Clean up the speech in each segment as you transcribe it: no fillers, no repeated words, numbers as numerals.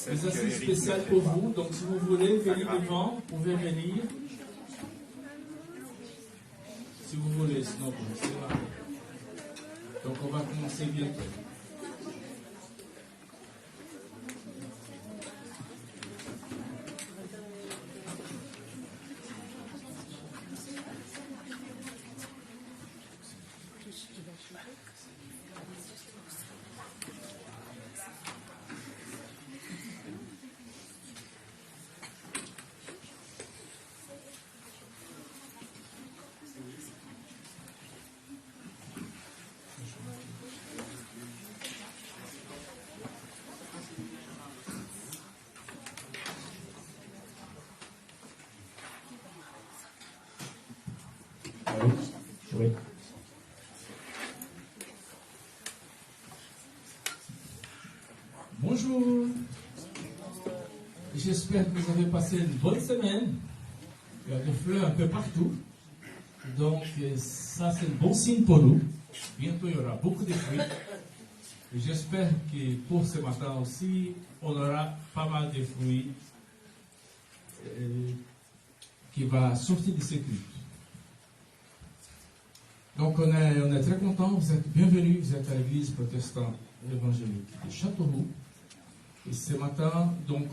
des assises spéciales pour vous. Donc, si vous voulez venir devant, vous pouvez venir. Si vous voulez, sinon vous restez là. Donc, on va commencer bientôt. Oui. Bonjour. J'espère que vous avez passé une bonne semaine. Il y a des fleurs un peu partout. Donc, ça, c'est un bon signe pour nous. Bientôt, il y aura beaucoup de fruits. Et j'espère que pour ce matin aussi, on aura pas mal de fruits qui vont sortir de ces cultes. Donc, on est très contents. Vous êtes bienvenus. Vous êtes à l'église protestante évangélique de Châteauroux. Et ce matin, donc,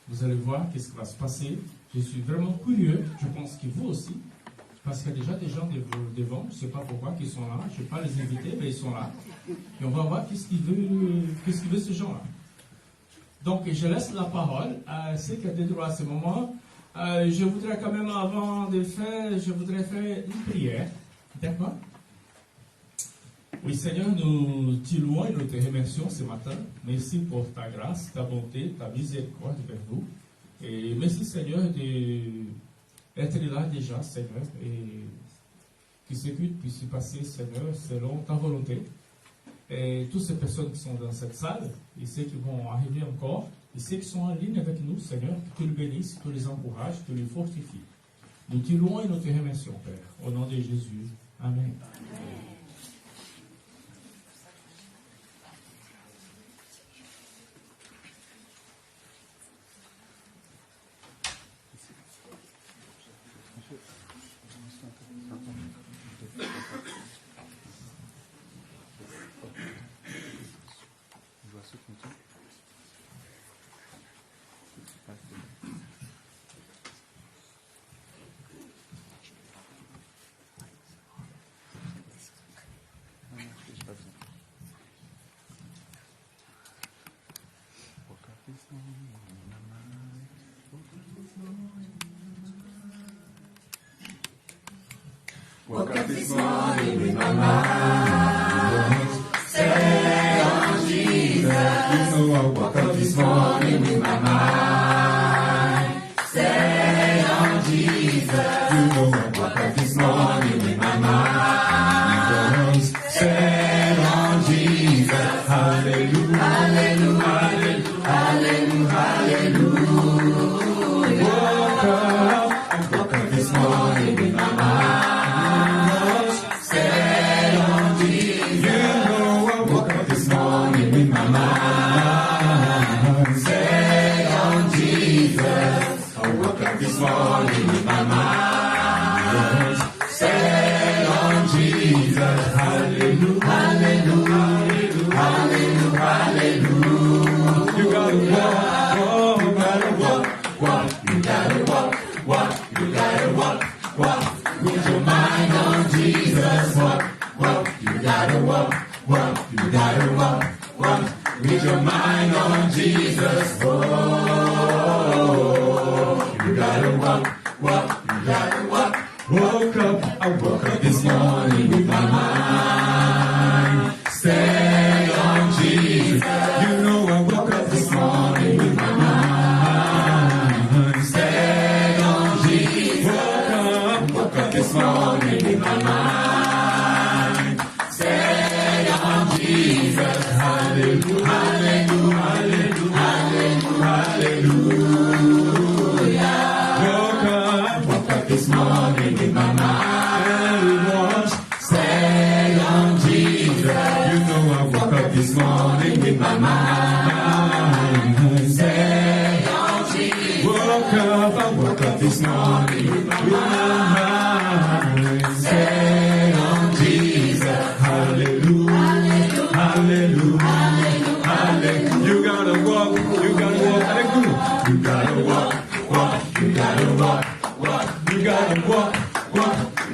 vous allez voir qu'est-ce qui va se passer. Je suis vraiment curieux. Je pense que vous aussi. Parce qu'il y a déjà des gens devant. Je ne sais pas pourquoi ils sont là. Je ne vais pas les inviter, mais ils sont là. Et on va voir qu'est-ce qu'ils veulent ces gens-là. Donc, je laisse la parole à ceux qui ont des droits à ce moment. Je voudrais quand même, avant de faire, je voudrais faire une prière. D'accord? Oui, Seigneur, nous te louons et nous te remercions ce matin. Merci pour ta grâce, ta bonté, ta miséricorde vers nous. Et merci, Seigneur, d'être là déjà, Seigneur, et que ce culte puisse se passer, Seigneur, selon ta volonté. Et toutes ces personnes qui sont dans cette salle, et ceux qui vont arriver encore, et ceux qui sont en ligne avec nous, Seigneur, que tu les bénisses, que tu les encourages, que tu les fortifies. Nous te louons et nous te remercions, Père. Au nom de Jésus. Amen. Woke up this morning with my mind set on Jesus. You know I woke up this morning with my mind set on Jesus. You know I woke up this morning with my mind set on Jesus. Hallelujah, hallelujah, hallelujah, hallelujah. Woke up this morning with my mind. This morning in my mind, set on Jesus. Hallelujah, hallelujah, hallelujah, hallelujah. You gotta walk, you gotta walk, you gotta walk, with your mind on Jesus. Walk, you gotta walk, you gotta walk, with your mind on Jesus. You gotta walk, you gotta walk. I woke up this morning with my mind set on Jesus. You know I woke up this morning with my mind set on Jesus. Woke up this morning with my mind set on Jesus. Hallelujah, hallelujah, hallelujah, hallelujah. Woke up this morning in my mind, set woke up this morning with my mind set on Jesus. Hallelujah, hallelujah, hallelujah. You gotta walk, hallelujah. You gotta walk, you gotta walk, you gotta walk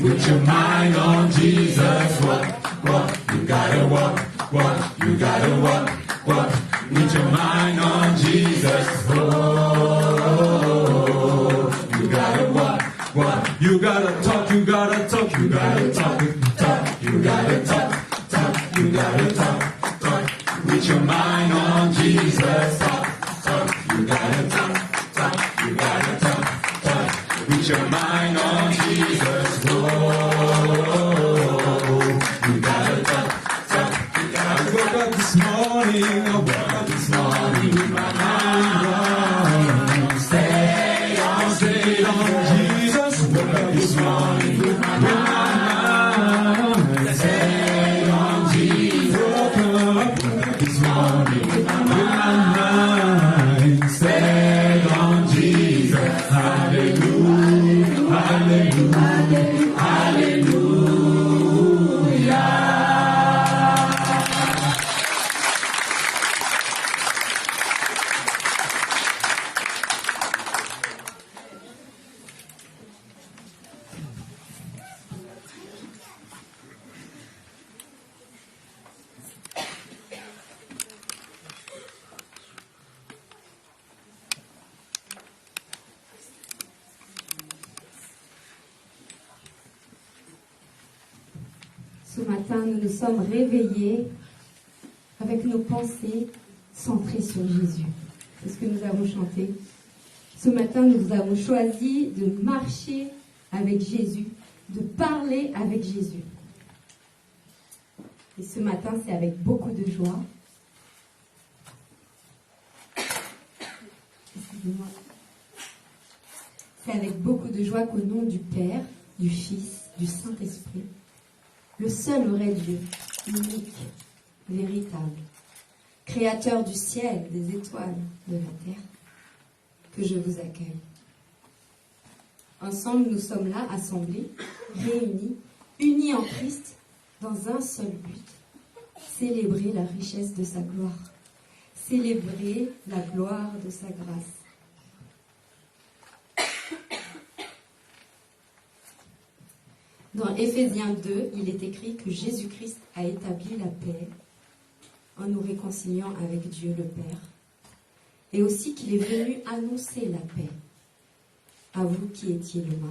with your mind on Jesus. Walk, you gotta walk, you gotta walk with your mind on Jesus. Oh, you gotta walk, you gotta talk, you gotta talk, you gotta talk, you gotta talk, you gotta talk with your mind on Jesus. Talk, you gotta talk, you gotta talk with your mind on Jesus. Oh, you gotta talk. I woke up this morning with my mind on. Stay on Jesus. Woke up this morning with my mind. Stay on Jesus. Woke up this morning with my mind. Stay on Jesus. Hallelujah, hallelujah, hallelujah. Ce matin, nous nous sommes réveillés avec nos pensées centrées sur Jésus. C'est ce que nous avons chanté. Ce matin, nous avons choisi de marcher avec Jésus, de parler avec Jésus. Et ce matin, c'est avec beaucoup de joie. Excusez-moi. C'est avec beaucoup de joie qu'au nom du Père, du Fils, du Saint-Esprit, le seul vrai Dieu, unique, véritable, créateur du ciel, des étoiles, de la terre, que je vous accueille. Ensemble, nous sommes là, assemblés, réunis, unis en Christ, dans un seul but, célébrer la richesse de sa gloire, célébrer la gloire de sa grâce. Dans Éphésiens 2, il est écrit que Jésus-Christ a établi la paix en nous réconciliant avec Dieu le Père, et aussi qu'il est venu annoncer la paix à vous qui étiez loin,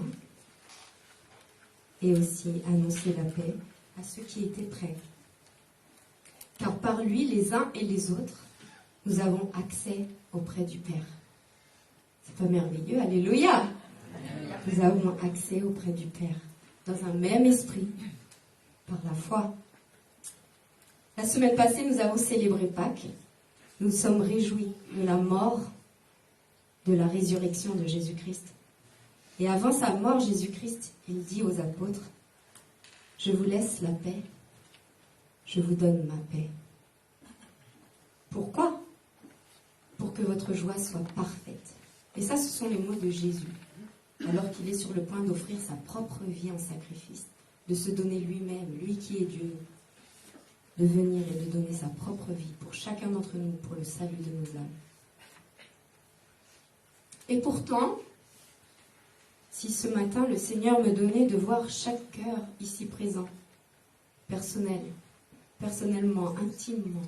et aussi annoncer la paix à ceux qui étaient près. Car par lui, les uns et les autres, nous avons accès auprès du Père. C'est pas merveilleux? Alléluia! Nous avons accès auprès du Père, dans un même esprit, par la foi. La semaine passée, nous avons célébré Pâques. Nous sommes réjouis de la mort, de la résurrection de Jésus-Christ. Et avant sa mort, Jésus-Christ, il dit aux apôtres, « Je vous laisse la paix, je vous donne ma paix. » Pourquoi? Pour que votre joie soit parfaite. Et ça, ce sont les mots de Jésus, alors qu'il est sur le point d'offrir sa propre vie en sacrifice, de se donner lui-même, lui qui est Dieu, de venir et de donner sa propre vie pour chacun d'entre nous, pour le salut de nos âmes. Et pourtant, si ce matin le Seigneur me donnait de voir chaque cœur ici présent, personnellement, intimement,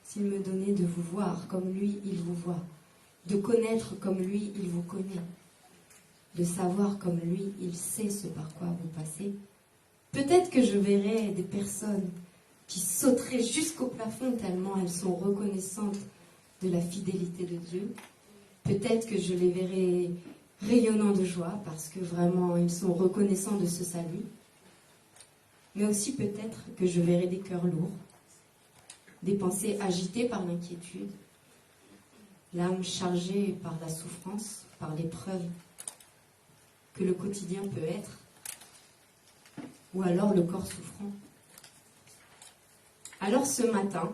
s'il me donnait de vous voir comme lui, il vous voit, de connaître comme lui, il vous connaît, de savoir comme lui, il sait ce par quoi vous passez, peut-être que je verrais des personnes qui sauteraient jusqu'au plafond tellement elles sont reconnaissantes de la fidélité de Dieu. Peut-être que je les verrais rayonnant de joie parce que vraiment ils sont reconnaissants de ce salut. Mais aussi peut-être que je verrais des cœurs lourds, des pensées agitées par l'inquiétude, l'âme chargée par la souffrance, par l'épreuve que le quotidien peut être, ou alors le corps souffrant. Alors ce matin,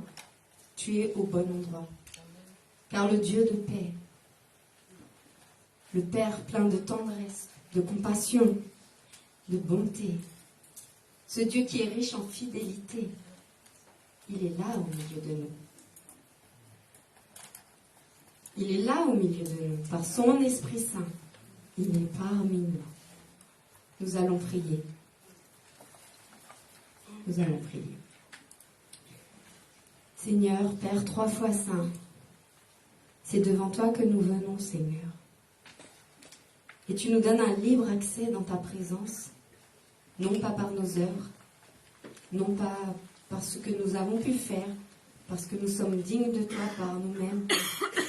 tu es au bon endroit, car le Dieu de paix le Père plein de tendresse, de compassion, de bonté. Ce Dieu qui est riche en fidélité, il est là au milieu de nous. Il est là au milieu de nous, par son Esprit Saint. Il est parmi nous. Nous allons prier. Nous allons prier. Seigneur, Père 3 fois Saint, c'est devant toi que nous venons, Seigneur. Et tu nous donnes un libre accès dans ta présence, non pas par nos œuvres, non pas par ce que nous avons pu faire, parce que nous sommes dignes de toi par nous-mêmes,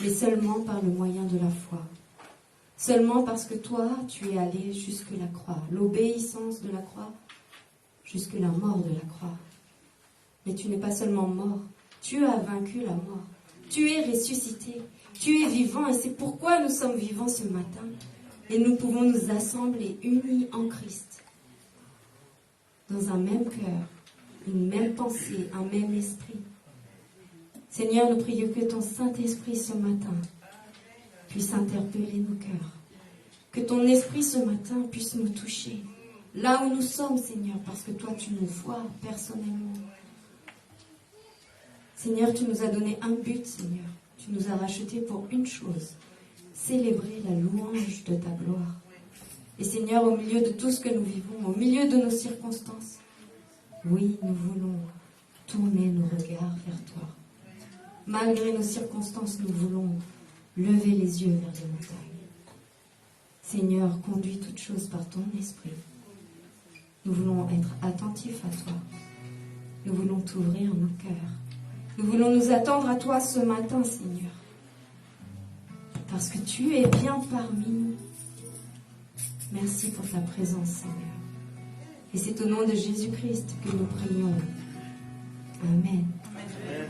mais seulement par le moyen de la foi. Seulement parce que toi, tu es allé jusque la croix, l'obéissance de la croix, jusque la mort de la croix. Mais tu n'es pas seulement mort, tu as vaincu la mort. Tu es ressuscité, tu es vivant, et c'est pourquoi nous sommes vivants ce matin. Et nous pouvons nous assembler unis en Christ, dans un même cœur, une même pensée, un même esprit. Seigneur, nous prions que ton Saint-Esprit ce matin puisse interpeller nos cœurs. Que ton esprit ce matin puisse nous toucher. Là où nous sommes, Seigneur, parce que toi, tu nous vois personnellement. Seigneur, tu nous as donné un but, Seigneur. Tu nous as rachetés pour une chose, célébrer la louange de ta gloire. Et Seigneur, au milieu de tout ce que nous vivons, au milieu de nos circonstances, oui, nous voulons tourner nos regards vers toi. Malgré nos circonstances, nous voulons lever les yeux vers les montagnes. Seigneur, conduis toutes choses par ton esprit. Nous voulons être attentifs à toi. Nous voulons t'ouvrir nos cœurs. Nous voulons nous attendre à toi ce matin, Seigneur. Parce que tu es bien parmi nous. Merci pour ta présence, Seigneur. Et c'est au nom de Jésus-Christ que nous prions. Amen. Amen.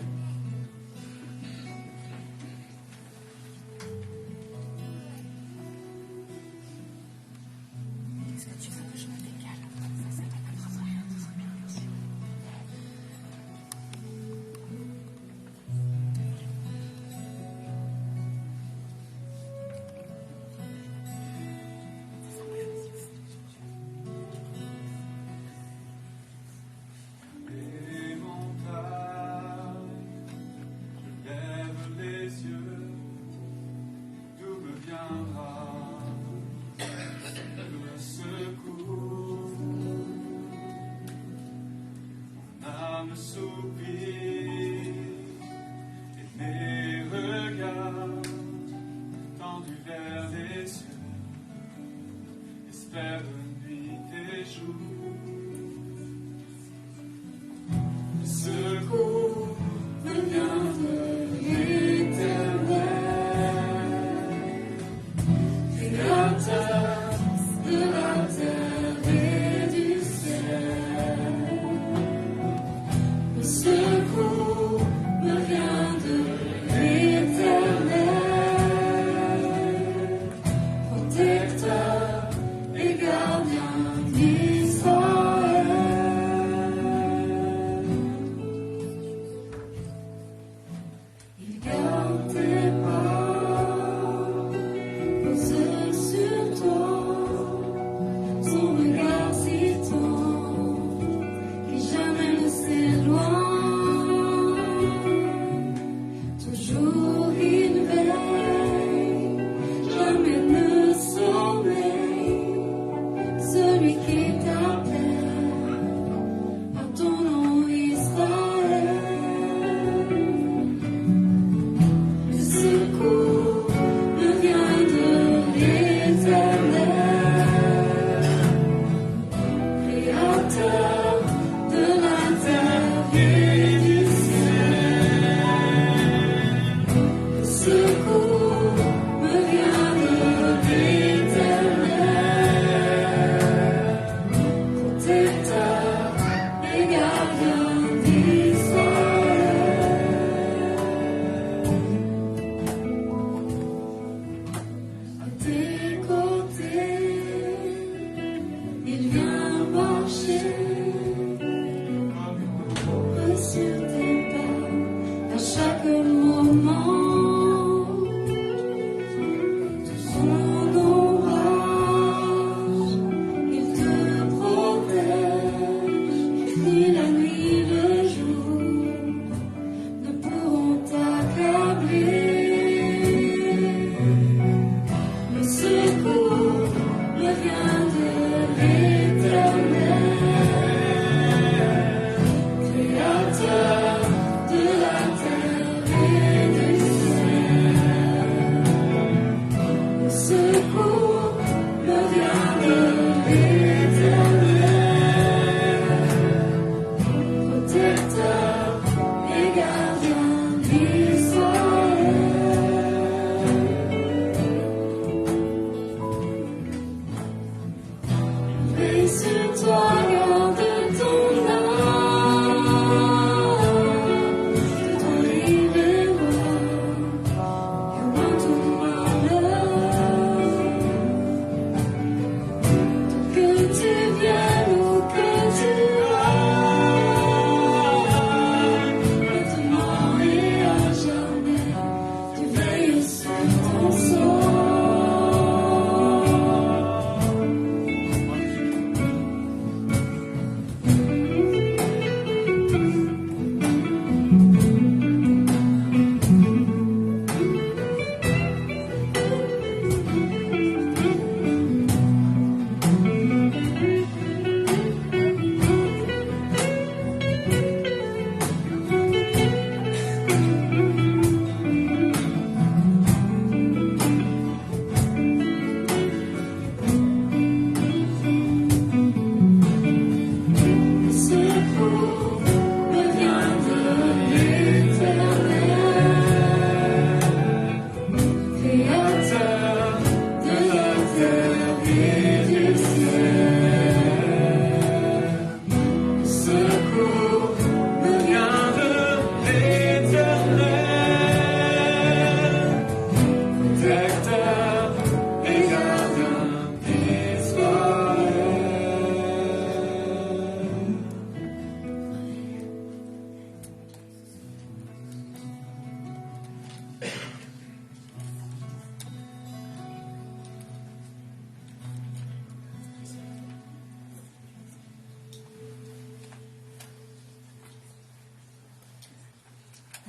Sur tes pas, à chaque moment.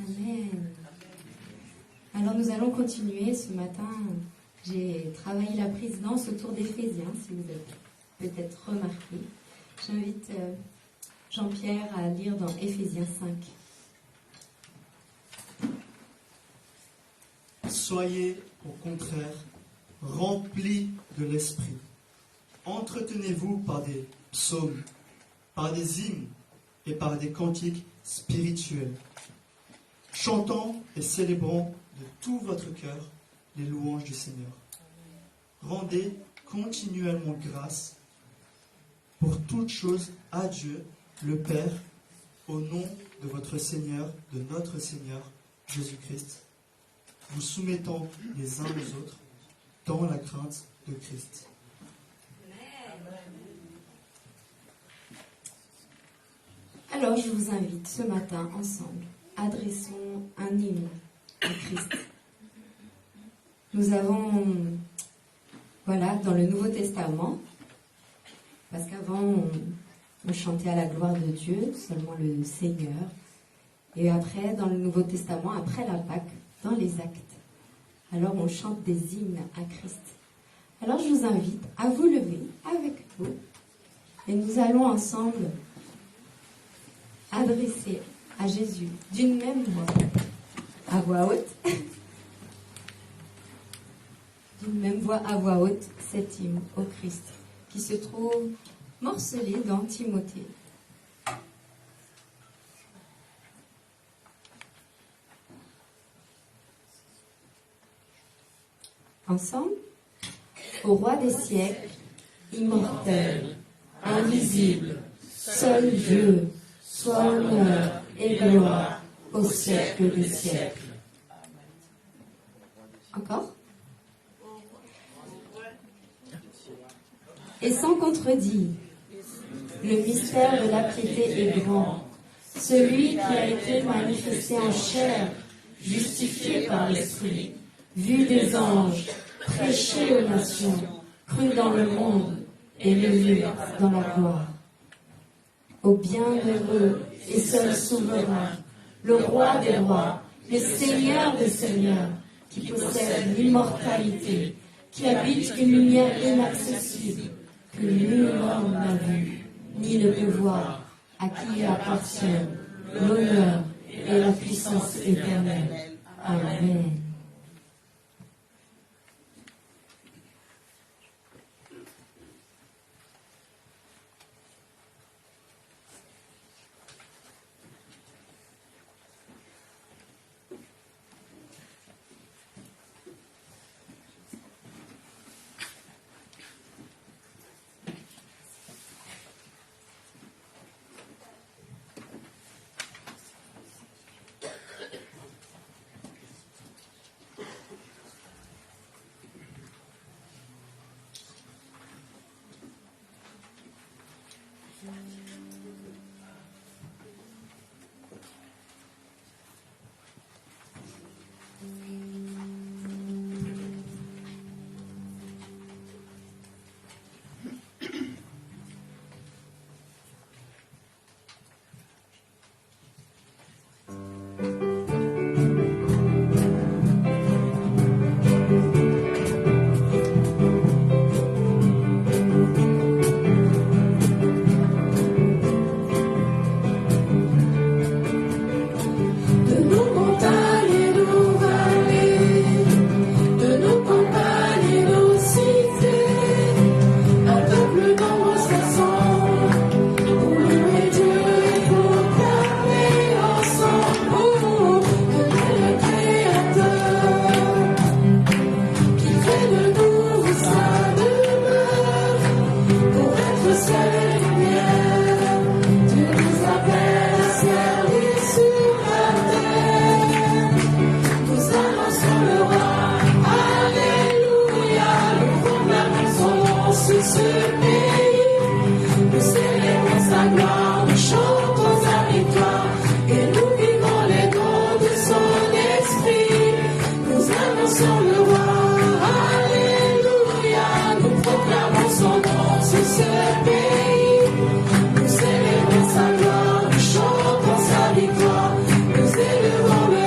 Amen. Alors nous allons continuer ce matin. J'ai travaillé la présidence autour d'Éphésiens, si vous avez peut-être remarqué. J'invite Jean-Pierre à lire dans Éphésiens 5. Soyez, au contraire, remplis de l'Esprit. Entretenez-vous par des psaumes, par des hymnes et par des cantiques spirituels, chantant et célébrant de tout votre cœur les louanges du Seigneur. Rendez continuellement grâce pour toutes choses à Dieu, le Père, au nom de votre Seigneur, de notre Seigneur Jésus-Christ, vous soumettant les uns aux autres dans la crainte de Christ. Alors je vous invite ce matin ensemble, adressons un hymne à Christ. Nous avons, dans le Nouveau Testament, parce qu'avant on chantait à la gloire de Dieu, seulement le Seigneur, et après dans le Nouveau Testament, après la Pâque, dans les actes, alors on chante des hymnes à Christ. Alors je vous invite à vous lever avec vous, et nous allons ensemble adresser à Jésus d'une même voix, à voix haute, d'une même voix à voix haute, cet hymne au Christ, qui se trouve morcelé dans Timothée. Ensemble, au roi des siècles, immortel, invisible, seul Dieu, soit honneur et gloire au siècle des siècles. Encore? Et sans contredit, le mystère de la piété est grand. Celui qui a été manifesté en chair, justifié par l'Esprit, vu des anges, prêché aux nations, cru dans le monde, élevé dans la gloire. Au bienheureux et seul souverain, le roi des rois, le Seigneur des seigneurs, qui possède l'immortalité, qui habite une lumière inaccessible, que nul homme n'a vue, ni ne peut voir, à qui appartiennent l'honneur et la puissance éternelle. Amen. Nous célébrons sa gloire, nous chantons sa victoire, nous élevons le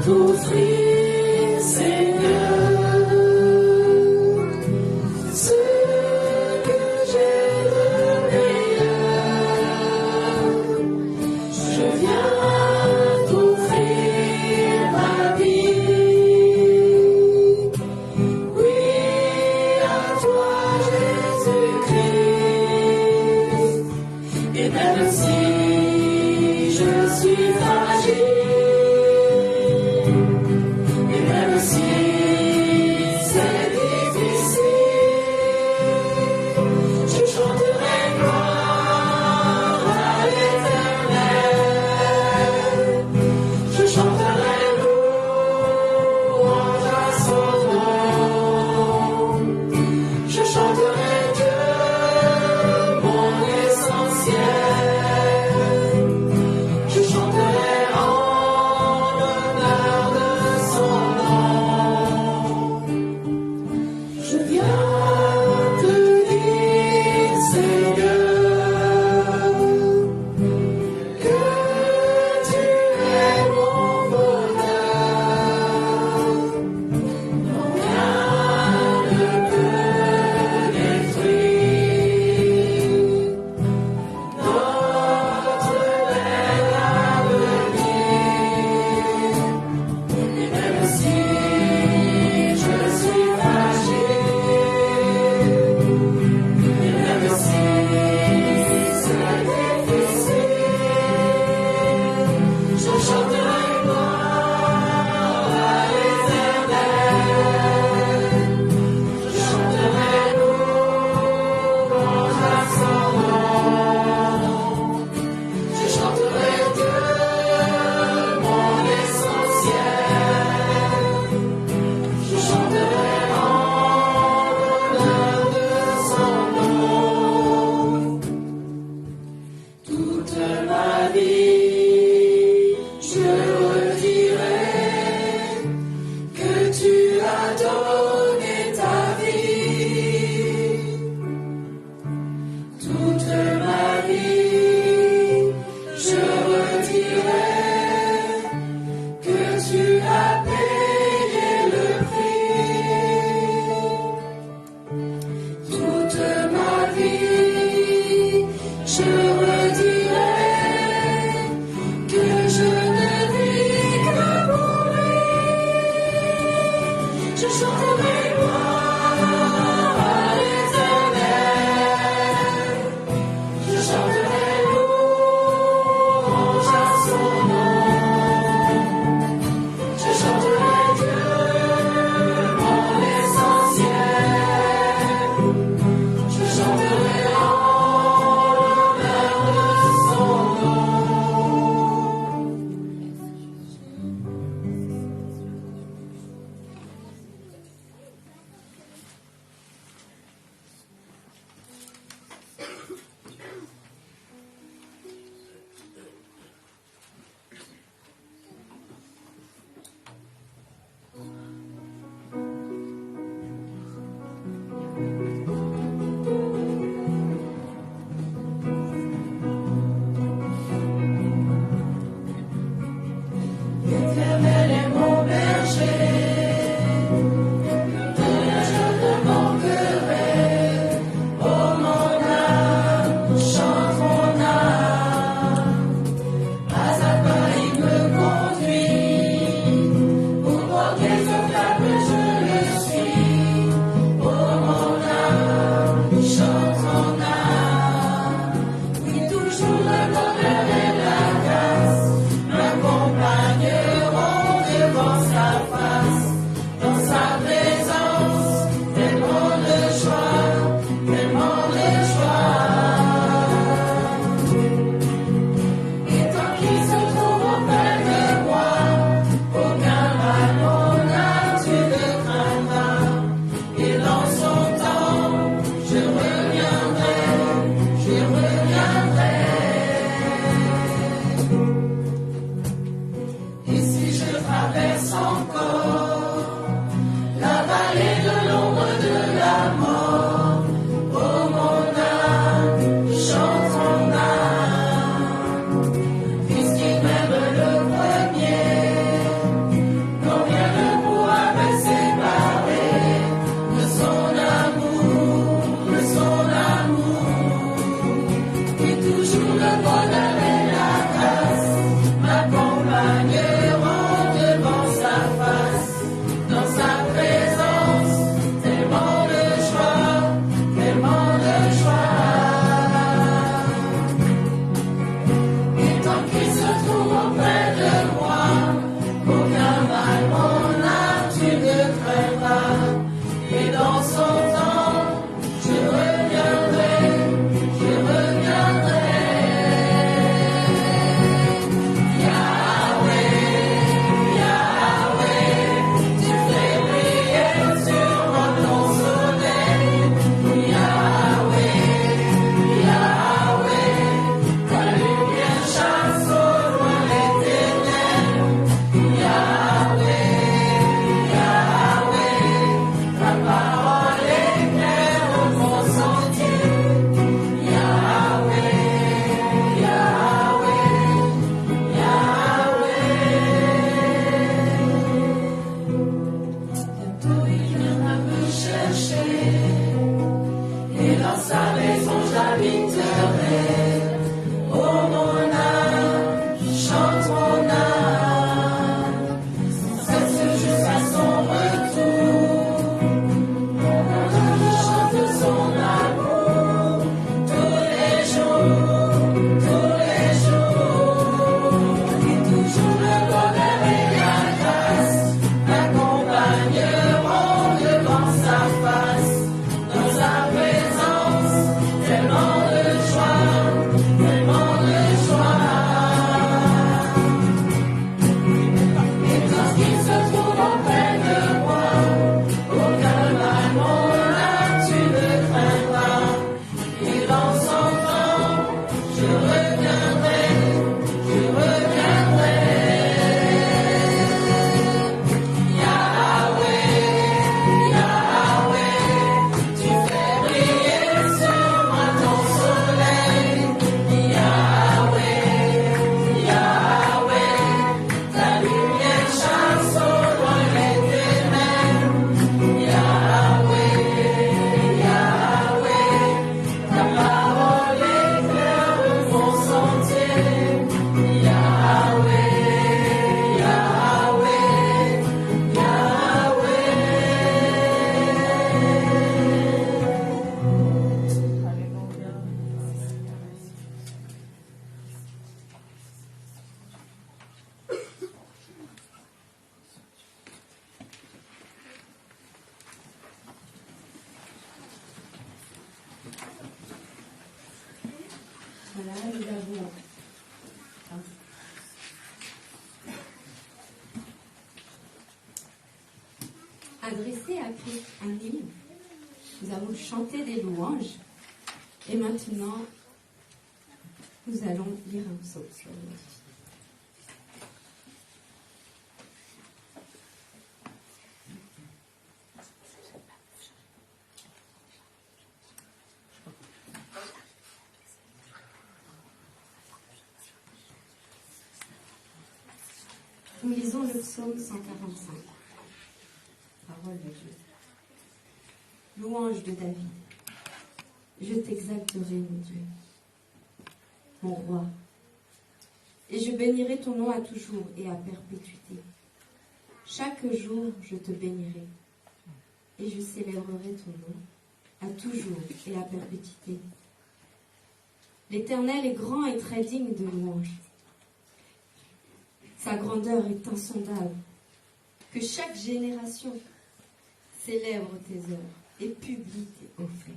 t'offrir, Seigneur, ce que j'ai de meilleur. Je viens t'offrir ma vie. Oui, à toi, Jésus-Christ. Et même si je suis fragile, et même si c'est difficile, je chanterai gloire à l'Éternel. Je chanterai louange à son nom. Je chanterai Dieu, mon essentiel. Je chanterai en l'honneur de son nom. Je viens te dire, Seigneur, que tu es mon bonheur. Non, rien ne peut détruire notre bel avenir. Et même si je suis fragile, et même si c'est difficile, je chanterai gloire à l'Éternel. Je chanterai louange à son nom. Je chanterai Dieu, mon essentiel. Je chanterai en l'honneur de son nom. Toute ma vie, je redirai que tu as donné ta vie. Toute ma vie, je redirai que tu as payé le prix. Toute ma vie, je redirai que je ne vis que pour lui. Je chanterai gloire à l'Éternel. Je chanterai louange à son nom. Je chanterai Dieu, mon essentiel. Je chanterai en l'honneur de son nom. L'Éternel est mon berger, de rien je ne manquerai. Oh mon âme, chante mon âme, pas à pas il me conduit, pour porter son table je le suis. Oh mon âme, chante mon âme, oui toujours le bonheur et la grâce m'accompagneront devant sa face, dans sa présence, tellement de joie, tellement de joie. Et tant qu'il se trouve auprès de moi, aucun mal mon âme tu ne craindras. Et dans son temps, je reviendrai, je reviendrai. Et si je traverse encore la vallée de l'ombre de la mort, oh mon âme, chante mon âme, puisqu'il m'aime le premier, adressé à Christ un hymne. Nous avons chanté des louanges. Et maintenant, nous allons lire un psaume. Nous lisons le psaume 145. Parole de Dieu. Louange de David. Je t'exalterai, mon Dieu, mon roi, et je bénirai ton nom à toujours et à perpétuité. Chaque jour, je te bénirai, et je célébrerai ton nom à toujours et à perpétuité. L'Éternel est grand et très digne de louange. Sa grandeur est insondable. Que chaque génération célèbre tes œuvres et publie tes faits.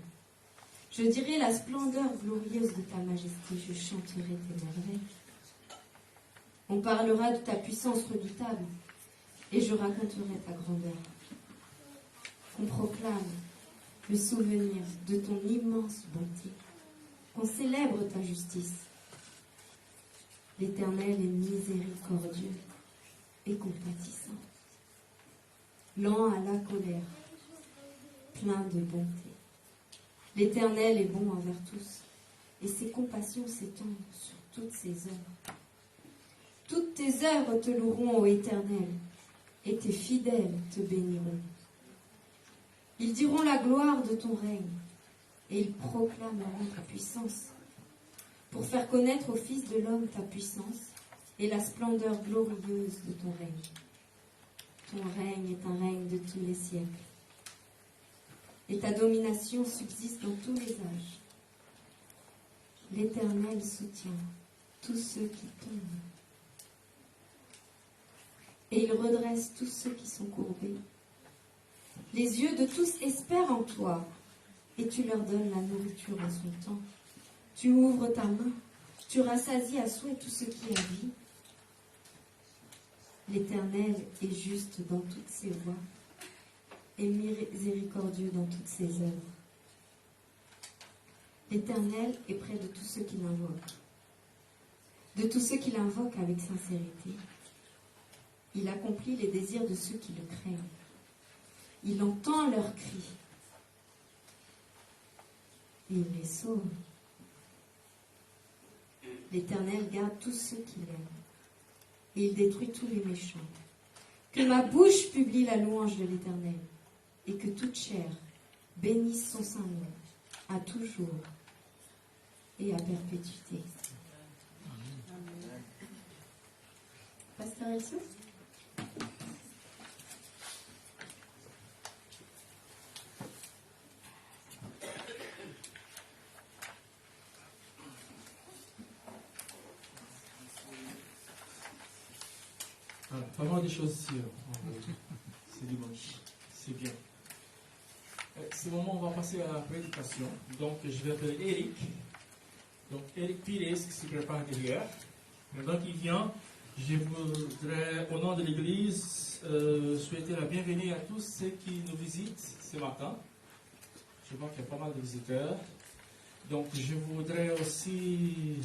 Je dirai la splendeur glorieuse de ta majesté, je chanterai tes merveilles. On parlera de ta puissance redoutable, et je raconterai ta grandeur. On proclame le souvenir de ton immense bonté, qu'on célèbre ta justice. L'Éternel est miséricordieux et compatissant, lent à la colère, plein de bonté. L'Éternel est bon envers tous, et ses compassions s'étendent sur toutes ses œuvres. Toutes tes œuvres te loueront, ô Éternel, et tes fidèles te béniront. Ils diront la gloire de ton règne, et ils proclameront ta puissance, pour faire connaître au Fils de l'homme ta puissance et la splendeur glorieuse de ton règne. Ton règne est un règne de tous les siècles, et ta domination subsiste dans tous les âges. L'Éternel soutient tous ceux qui tombent, et il redresse tous ceux qui sont courbés. Les yeux de tous espèrent en toi, et tu leur donnes la nourriture en son temps. Tu ouvres ta main, tu rassasies à souhait tout ce qui a vie. L'Éternel est juste dans toutes ses voies, et miséricordieux dans toutes ses œuvres. L'Éternel est près de tous ceux qui l'invoquent, de tous ceux qui l'invoquent avec sincérité. Il accomplit les désirs de ceux qui le craignent. Il entend leurs cris et il les sauve. L'Éternel garde tous ceux qui l'aiment et il détruit tous les méchants. Que ma bouche publie la louange de l'Éternel et que toute chair bénisse son saint nom à toujours et à perpétuité. Pasteur Elso? Pas mal de choses ici. C'est dimanche. C'est bien. Ce moment, on va passer à la prédication. Donc, je vais appeler Eric. Donc, Eric Pires qui se prépare derrière. Maintenant qu'il vient, je voudrais, au nom de l'Église, souhaiter la bienvenue à tous ceux qui nous visitent ce matin. Je vois qu'il y a pas mal de visiteurs. Donc, je voudrais aussi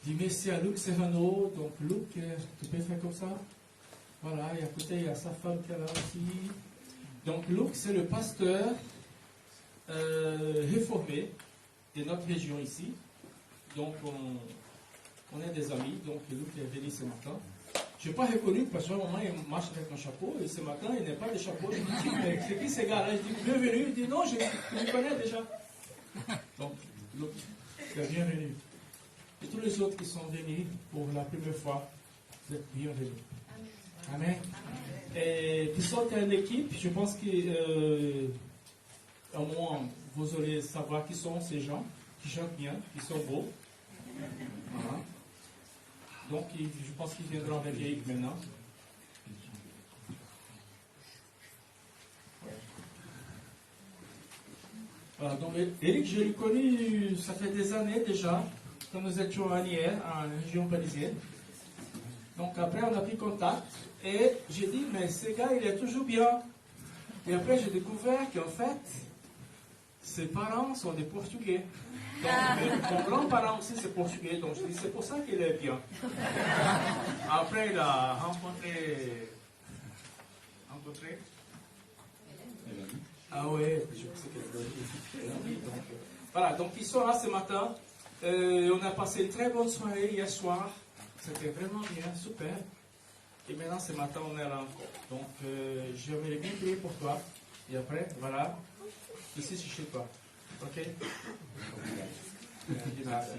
dire merci à Luc Serrano. Donc, Luc, tu peux faire comme ça? Voilà, et à côté, il y a sa femme qui est là aussi. Donc, Luc, c'est le pasteur réformé de notre région ici. Donc, on est des amis. Donc, Luc est venu ce matin. Je n'ai pas reconnu parce qu'à un moment, il marche avec un chapeau. Et ce matin, il n'est pas de chapeau. Je lui dis, mais c'est qui ces gars-là? Je dis, bienvenue. Il dit, non, je le connais déjà. Donc, Luc, tu es bienvenu. Et tous les autres qui sont venus pour la première fois, vous êtes bienvenus. Amen. Et puis ça, c'est une équipe. Je pense qu'au moins, vous allez savoir qui sont ces gens, qui chantent bien, qui sont beaux. Voilà. Donc, je pense qu'ils viendront avec Eric maintenant. Voilà, donc Eric, je l'ai connu, ça fait des années déjà, quand nous étions à Nières, en région parisienne. Donc après, on a pris contact et j'ai dit, mais ce gars, il est toujours bien. Et après, j'ai découvert qu'en fait, ses parents sont des Portugais. Donc, mon grand-parent aussi, c'est portugais. Donc, je dis, c'est pour ça qu'il est bien. Après, il a rencontré... Ah ouais, je pensais qu'elle avait donc, voilà, donc ils sont là ce matin. On a passé une très bonne soirée hier soir. C'était vraiment bien, super. Et maintenant, ce matin, on est là encore. Donc, j'aimerais bien prier pour toi. Et après, voilà, ici, c'est chez toi. Ok? Merci.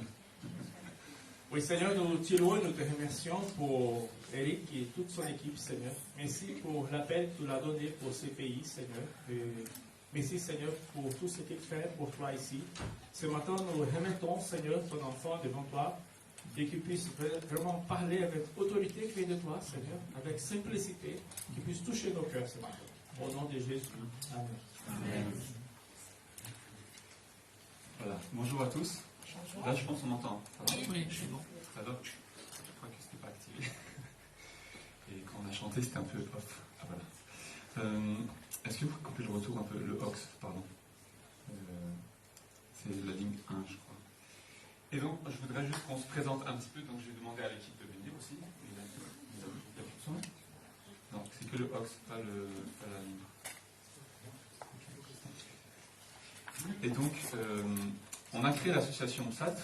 Oui, Seigneur, nous te louons, nous te remercions pour Eric et toute son équipe, Seigneur. Merci pour l'appel que tu l'as donné pour ces pays, Seigneur. Merci, Seigneur, pour tout ce qu'il fait pour toi ici. Ce matin, nous remettons, Seigneur, ton enfant devant toi et qu'il puisse vraiment parler avec autorité qui vient de toi, Seigneur, avec simplicité, qu'il puisse toucher nos cœurs ce matin. Au nom de Jésus. Amen. Amen. Voilà. Bonjour à tous. Là, je pense qu'on m'entend. Oui, c'est bon. Alors, je crois que c'était pas activé. Et quand on a chanté, c'était un peu off. Ah, voilà. Est-ce que vous pouvez couper le retour un peu, le aux, pardon. C'est la ligne 1, je crois. Et donc, je voudrais juste qu'on se présente un petit peu. Donc, je vais demander à l'équipe de venir aussi. Il y a plus de son ? Non, c'est que le aux, pas la ligne. Et donc, on a créé l'association SAT.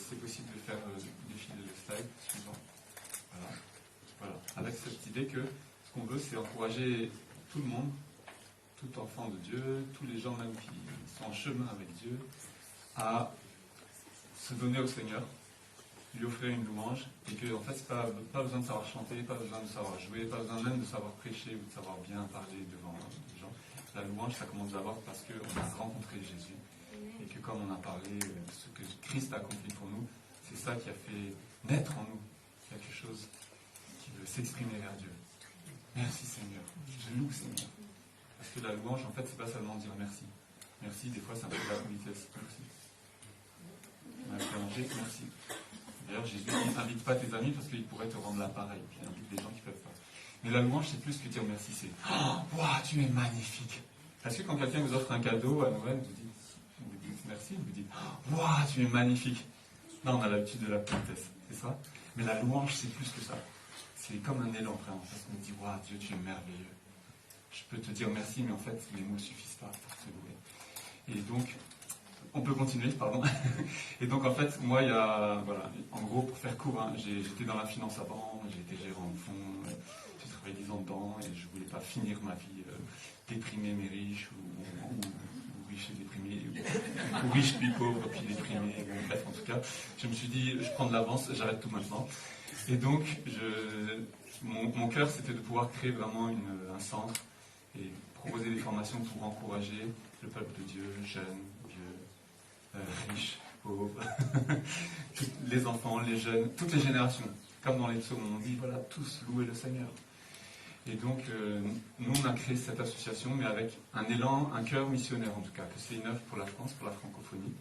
C'est possible de faire des fils de slide suivant. Voilà. Avec cette idée que ce qu'on veut, c'est encourager tout le monde, tout enfant de Dieu, tous les gens même qui sont en chemin avec Dieu, à se donner au Seigneur, lui offrir une louange, et que en fait, c'est pas besoin de savoir chanter, pas besoin de savoir jouer, pas besoin même de savoir prêcher ou de savoir bien parler devant les gens. La louange, ça commence d'abord parce qu'on a rencontré Jésus. Et que comme on a parlé de ce que Christ a accompli pour nous, c'est ça qui a fait naître en nous quelque chose qui veut s'exprimer vers Dieu. Merci Seigneur. Je loue Seigneur. Parce que la louange, en fait, c'est pas seulement dire merci. Merci, des fois, c'est un peu de la politesse. Merci. On a fait manger, merci. D'ailleurs, Jésus n'invite pas tes amis parce qu'il pourrait te rendre l'appareil. Il invite des gens qui peuvent pas. Mais la louange, c'est plus que dire merci, c'est « Oh, wow, tu es magnifique !» Est-ce que quand quelqu'un vous offre un cadeau à Noël, vous dites merci, vous dites « Wow, tu es magnifique !» Là, on a l'habitude de la politesse, c'est ça. Mais la louange, c'est plus que ça. C'est comme un élan, frère. En fait, on dit « Wow, Dieu, tu es merveilleux !» Je peux te dire merci, mais en fait, les mots ne suffisent pas pour te louer. Et donc, on peut continuer, pardon. Et donc, en fait, moi, il y a, voilà, en gros, pour faire court, hein, j'étais dans la finance avant, j'ai été gérant de fonds, j'ai travaillé 10 ans dedans, et je ne voulais pas finir ma vie déprimé mais riche, ou riche et déprimé, ou riche puis pauvre, puis déprimé, bref, en tout cas, je me suis dit, je prends de l'avance, j'arrête tout maintenant. Et donc, mon cœur, c'était de pouvoir créer vraiment un centre, et proposer des formations pour encourager le peuple de Dieu, jeune, vieux, riche, pauvre, les enfants, les jeunes, toutes les générations. Comme dans les psaumes, on dit, voilà, tous louer le Seigneur. Et donc, nous, on a créé cette association, mais avec un élan, un cœur missionnaire en tout cas, que c'est une œuvre pour la France, pour la francophonie.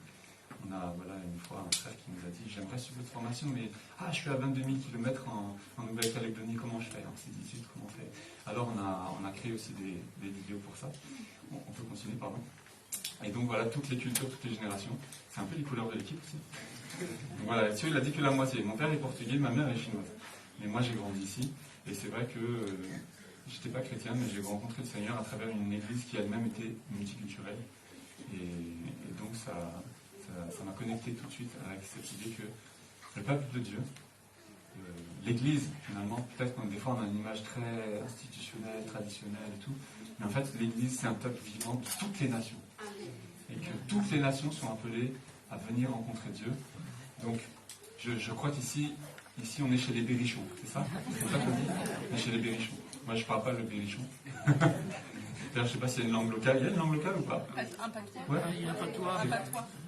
On a, voilà, une fois un frère qui nous a dit, j'aimerais suivre votre formation, mais je suis à 22 000 km en Nouvelle-Calédonie, comment je fais? En C18, comment on fait? Alors, on a créé aussi des vidéos pour ça. On peut continuer, pardon. Et donc, voilà, toutes les cultures, toutes les générations. C'est un peu les couleurs de l'équipe aussi. Donc, voilà, là-dessus, il a dit que la moitié. Mon père est portugais, ma mère est chinoise. Mais moi, j'ai grandi ici. Et c'est vrai que je n'étais pas chrétien, mais j'ai rencontré le Seigneur à travers une église qui elle-même était multiculturelle. Et donc, ça m'a connecté tout de suite avec cette idée que le peuple de Dieu, l'église, finalement, peut-être que des fois on a une image très institutionnelle, traditionnelle et tout, mais en fait, l'église, c'est un peuple vivant de toutes les nations. Et que toutes les nations sont appelées à venir rencontrer Dieu. Donc, je crois qu'ici, on est chez les Berrichons, c'est ça? C'est ça qu'on dit? On est chez les Berrichons. Moi, je ne parle pas le Berrichon. D'ailleurs, je ne sais pas s'il y a une langue locale. Il y a une langue locale ou pas? Un patois. Ouais. Il y a un patois.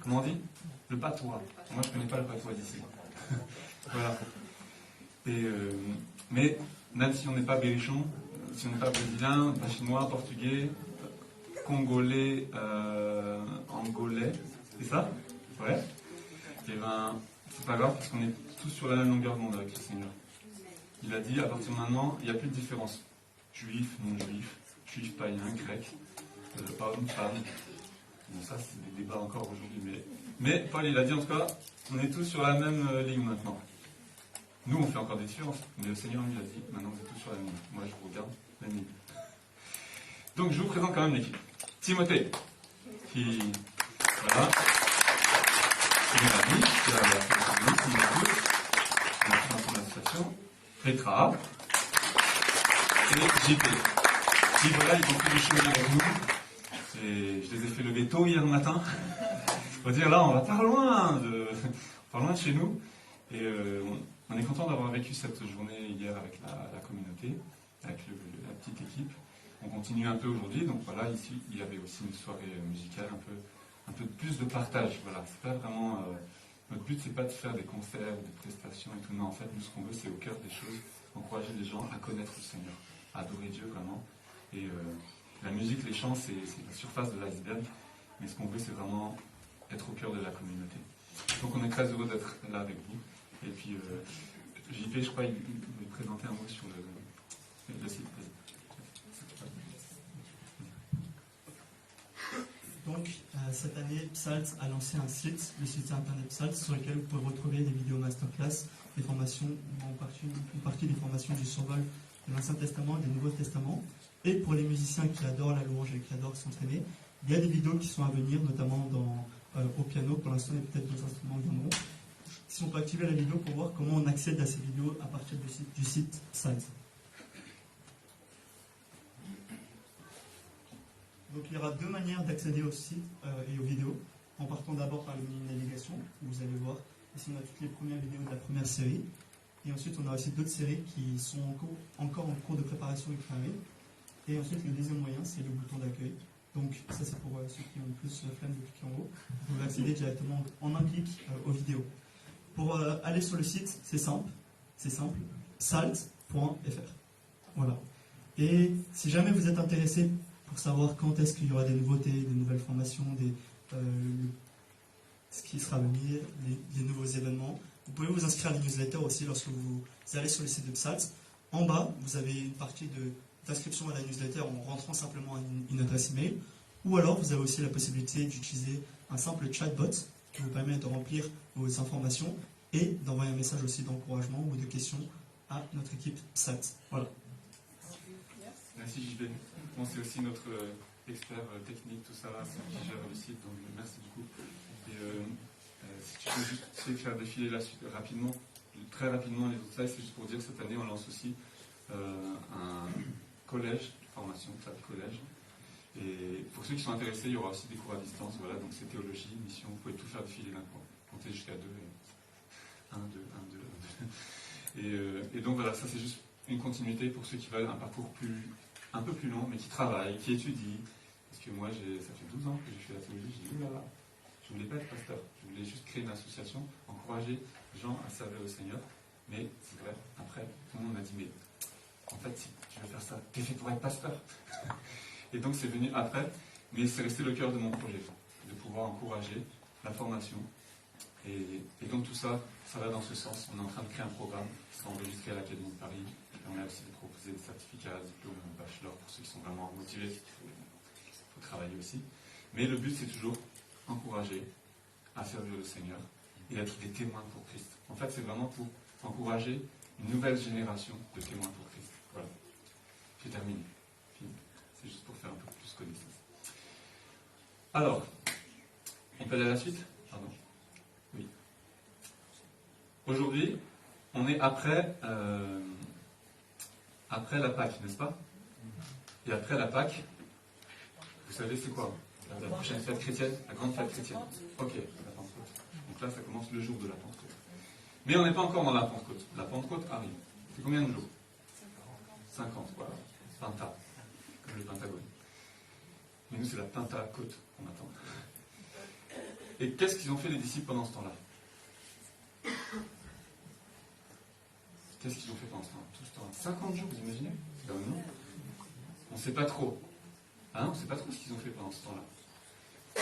Comment on dit? Le patois. Moi, je ne connais pas le patois d'ici. Voilà. Mais même si on n'est pas Berrichon, si on n'est pas brésilien, pas chinois, portugais, congolais, angolais, c'est ça? Ouais. Et ben, c'est pas grave parce qu'on est tous sur la même longueur d'onde avec le Seigneur. Il a dit, à partir de maintenant, il n'y a plus de différence. Juif, non-juif, juif, païen, grec, homme, femme. Bon, ça, c'est des débats encore aujourd'hui. Mais Paul, il a dit en tout cas, on est tous sur la même ligne maintenant. Nous, on fait encore des différences, mais le Seigneur lui a dit, maintenant vous êtes tous sur la même ligne. Moi, je vous regarde, la ligne. Donc, je vous présente quand même l'équipe. Timothée, qui... Voilà. C'est mon ami, qui a la famille, qui m'écoute, dans son association. Petra. Et JP. Qui, voilà, ils ont fait des choses avec nous. Et je les ai fait lever tôt hier matin. Faut dire, là, on va pas loin de chez nous. Et on est content d'avoir vécu cette journée hier avec la communauté, avec la petite équipe. On continue un peu aujourd'hui. Donc voilà, ici, il y avait aussi une soirée musicale, un peu plus de partage. Voilà, c'est pas vraiment... notre but, c'est pas de faire des concerts, des prestations et tout. Non, en fait, nous, ce qu'on veut, c'est au cœur des choses, encourager les gens à connaître le Seigneur, à adorer Dieu vraiment. Et la musique, les chants, c'est la surface de l'iceberg. Mais ce qu'on veut, c'est vraiment être au cœur de la communauté. Donc on est très heureux d'être là avec vous. Et puis, JP, je crois, il voulait présenter un mot sur le site. Donc, cette année, Psalt a lancé un site, le site internet Psalt, sur lequel vous pouvez retrouver des vidéos masterclass, des formations, une partie des formations du survol de l'Ancien Testament et du Nouveau Testament. Et pour les musiciens qui adorent la louange et qui adorent s'entraîner, il y a des vidéos qui sont à venir, notamment au piano. Pour l'instant, il y a peut-être d'autres instruments qui viendront. Si on peut activer la vidéo pour voir comment on accède à ces vidéos à partir du site Psalt. Donc il y aura deux manières d'accéder au site et aux vidéos, en partant d'abord par le menu navigation, où vous allez voir, ici on a toutes les premières vidéos de la première série, et ensuite on a aussi d'autres séries qui sont encore en cours de préparation et préparées, et ensuite le deuxième moyen c'est le bouton d'accueil. Donc ça c'est pour ceux qui ont plus la flemme de cliquer en haut, vous pouvez accéder directement en un clic aux vidéos. Pour aller sur le site, c'est simple, psalt.fr. Voilà. Et si jamais vous êtes intéressé pour savoir quand est-ce qu'il y aura des nouveautés, des nouvelles formations, ce qui sera à venir, les nouveaux événements. Vous pouvez vous inscrire à la newsletter aussi lorsque vous allez sur le site de Psalt. En bas, vous avez une partie d'inscription à la newsletter en rentrant simplement une adresse email. Ou alors, vous avez aussi la possibilité d'utiliser un simple chatbot qui vous permet de remplir vos informations et d'envoyer un message aussi d'encouragement ou de questions à notre équipe Psalt. Voilà. Merci JB. Bon, c'est aussi notre expert technique, tout ça, qui gère le site, donc merci beaucoup. Et si tu peux juste faire défiler la suite rapidement, très rapidement les autres slides, c'est juste pour dire que cette année on lance aussi un collège, formation, collège. Et pour ceux qui sont intéressés, il y aura aussi des cours à distance, voilà, donc c'est théologie, mission, vous pouvez tout faire défiler d'un coup, compter jusqu'à 2, 1, 2, 1, 2. Et donc voilà, ça c'est juste une continuité pour ceux qui veulent un parcours un peu plus long, mais qui travaillent, qui étudient. Parce que moi, ça fait 12 ans que j'ai fait la théologie, j'ai dit, oulala, je ne voulais pas être pasteur, je voulais juste créer une association, encourager les gens à servir le Seigneur. Mais c'est vrai, après, tout le monde m'a dit, mais en fait, si tu veux faire ça, t'es fait pour être pasteur. Et donc c'est venu après, mais c'est resté le cœur de mon projet, de pouvoir encourager la formation. Et donc tout ça, ça va dans ce sens. On est en train de créer un programme qui sera enregistré à l'Académie de Paris. Et on a aussi proposé des certificats, diplômes, bachelor pour ceux qui sont vraiment motivés. Il faut travailler aussi. Mais le but, c'est toujours encourager à servir le Seigneur et être des témoins pour Christ. En fait, c'est vraiment pour encourager une nouvelle génération de témoins pour Christ. Voilà. J'ai terminé. Fini. C'est juste pour faire un peu plus connaissance. Alors, on peut aller à la suite ? Pardon. Oui. Aujourd'hui, on est après la Pâque, n'est-ce pas? Et après la Pâque, vous savez c'est quoi? La prochaine fête chrétienne, la grande fête chrétienne. Ok, la Pentecôte. Donc là, ça commence le jour de la Pentecôte. Mais on n'est pas encore dans la Pentecôte. La Pentecôte arrive. C'est combien de jours? 50, voilà. Penta, comme le Pentagone. Mais nous, c'est la Pentecôte qu'on attend. Et qu'est-ce qu'ils ont fait les disciples pendant ce temps-là? Qu'est-ce qu'ils ont fait pendant ce temps-là? Tout ce temps-là. 50 jours, vous imaginez? C'est quand même long. On ne sait pas trop. Hein, on ne sait pas trop ce qu'ils ont fait pendant ce temps-là.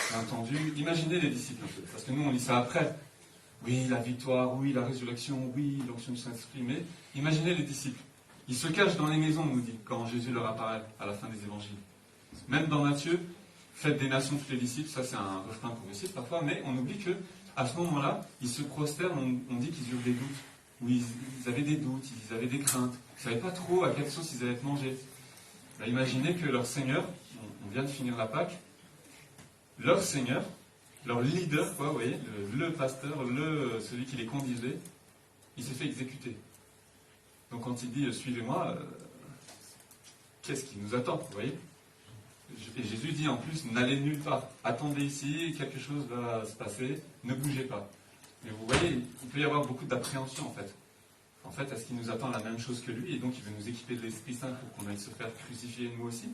Bien entendu, imaginez les disciples un peu. Parce que nous, on lit ça après. Oui, la victoire, oui, la résurrection, oui, l'onction du Saint-Esprit. Mais imaginez les disciples. Ils se cachent dans les maisons, on nous dit, quand Jésus leur apparaît à la fin des évangiles. Même dans Matthieu, faites des nations toutes les disciples, ça c'est un refrain progressif parfois, mais on oublie que à ce moment-là, ils se prosternent, on dit qu'ils eurent des doutes, ou ils avaient des doutes, ils avaient des craintes, ils ne savaient pas trop à quelle sauce ils allaient être mangés. Ben, imaginez que leur Seigneur, on vient de finir la Pâque, leur Seigneur, leur leader, quoi, vous voyez, le pasteur, celui qui les conduisait, il s'est fait exécuter. Donc quand il dit « suivez-moi », qu'est-ce qui nous attend, vous voyez? Et Jésus dit en plus « n'allez nulle part, attendez ici, quelque chose va se passer, ne bougez pas ». Mais vous voyez, il peut y avoir beaucoup d'appréhension en fait. En fait, est-ce qu'il nous attend la même chose que lui et donc il veut nous équiper de l'Esprit Saint pour qu'on aille se faire crucifier nous aussi?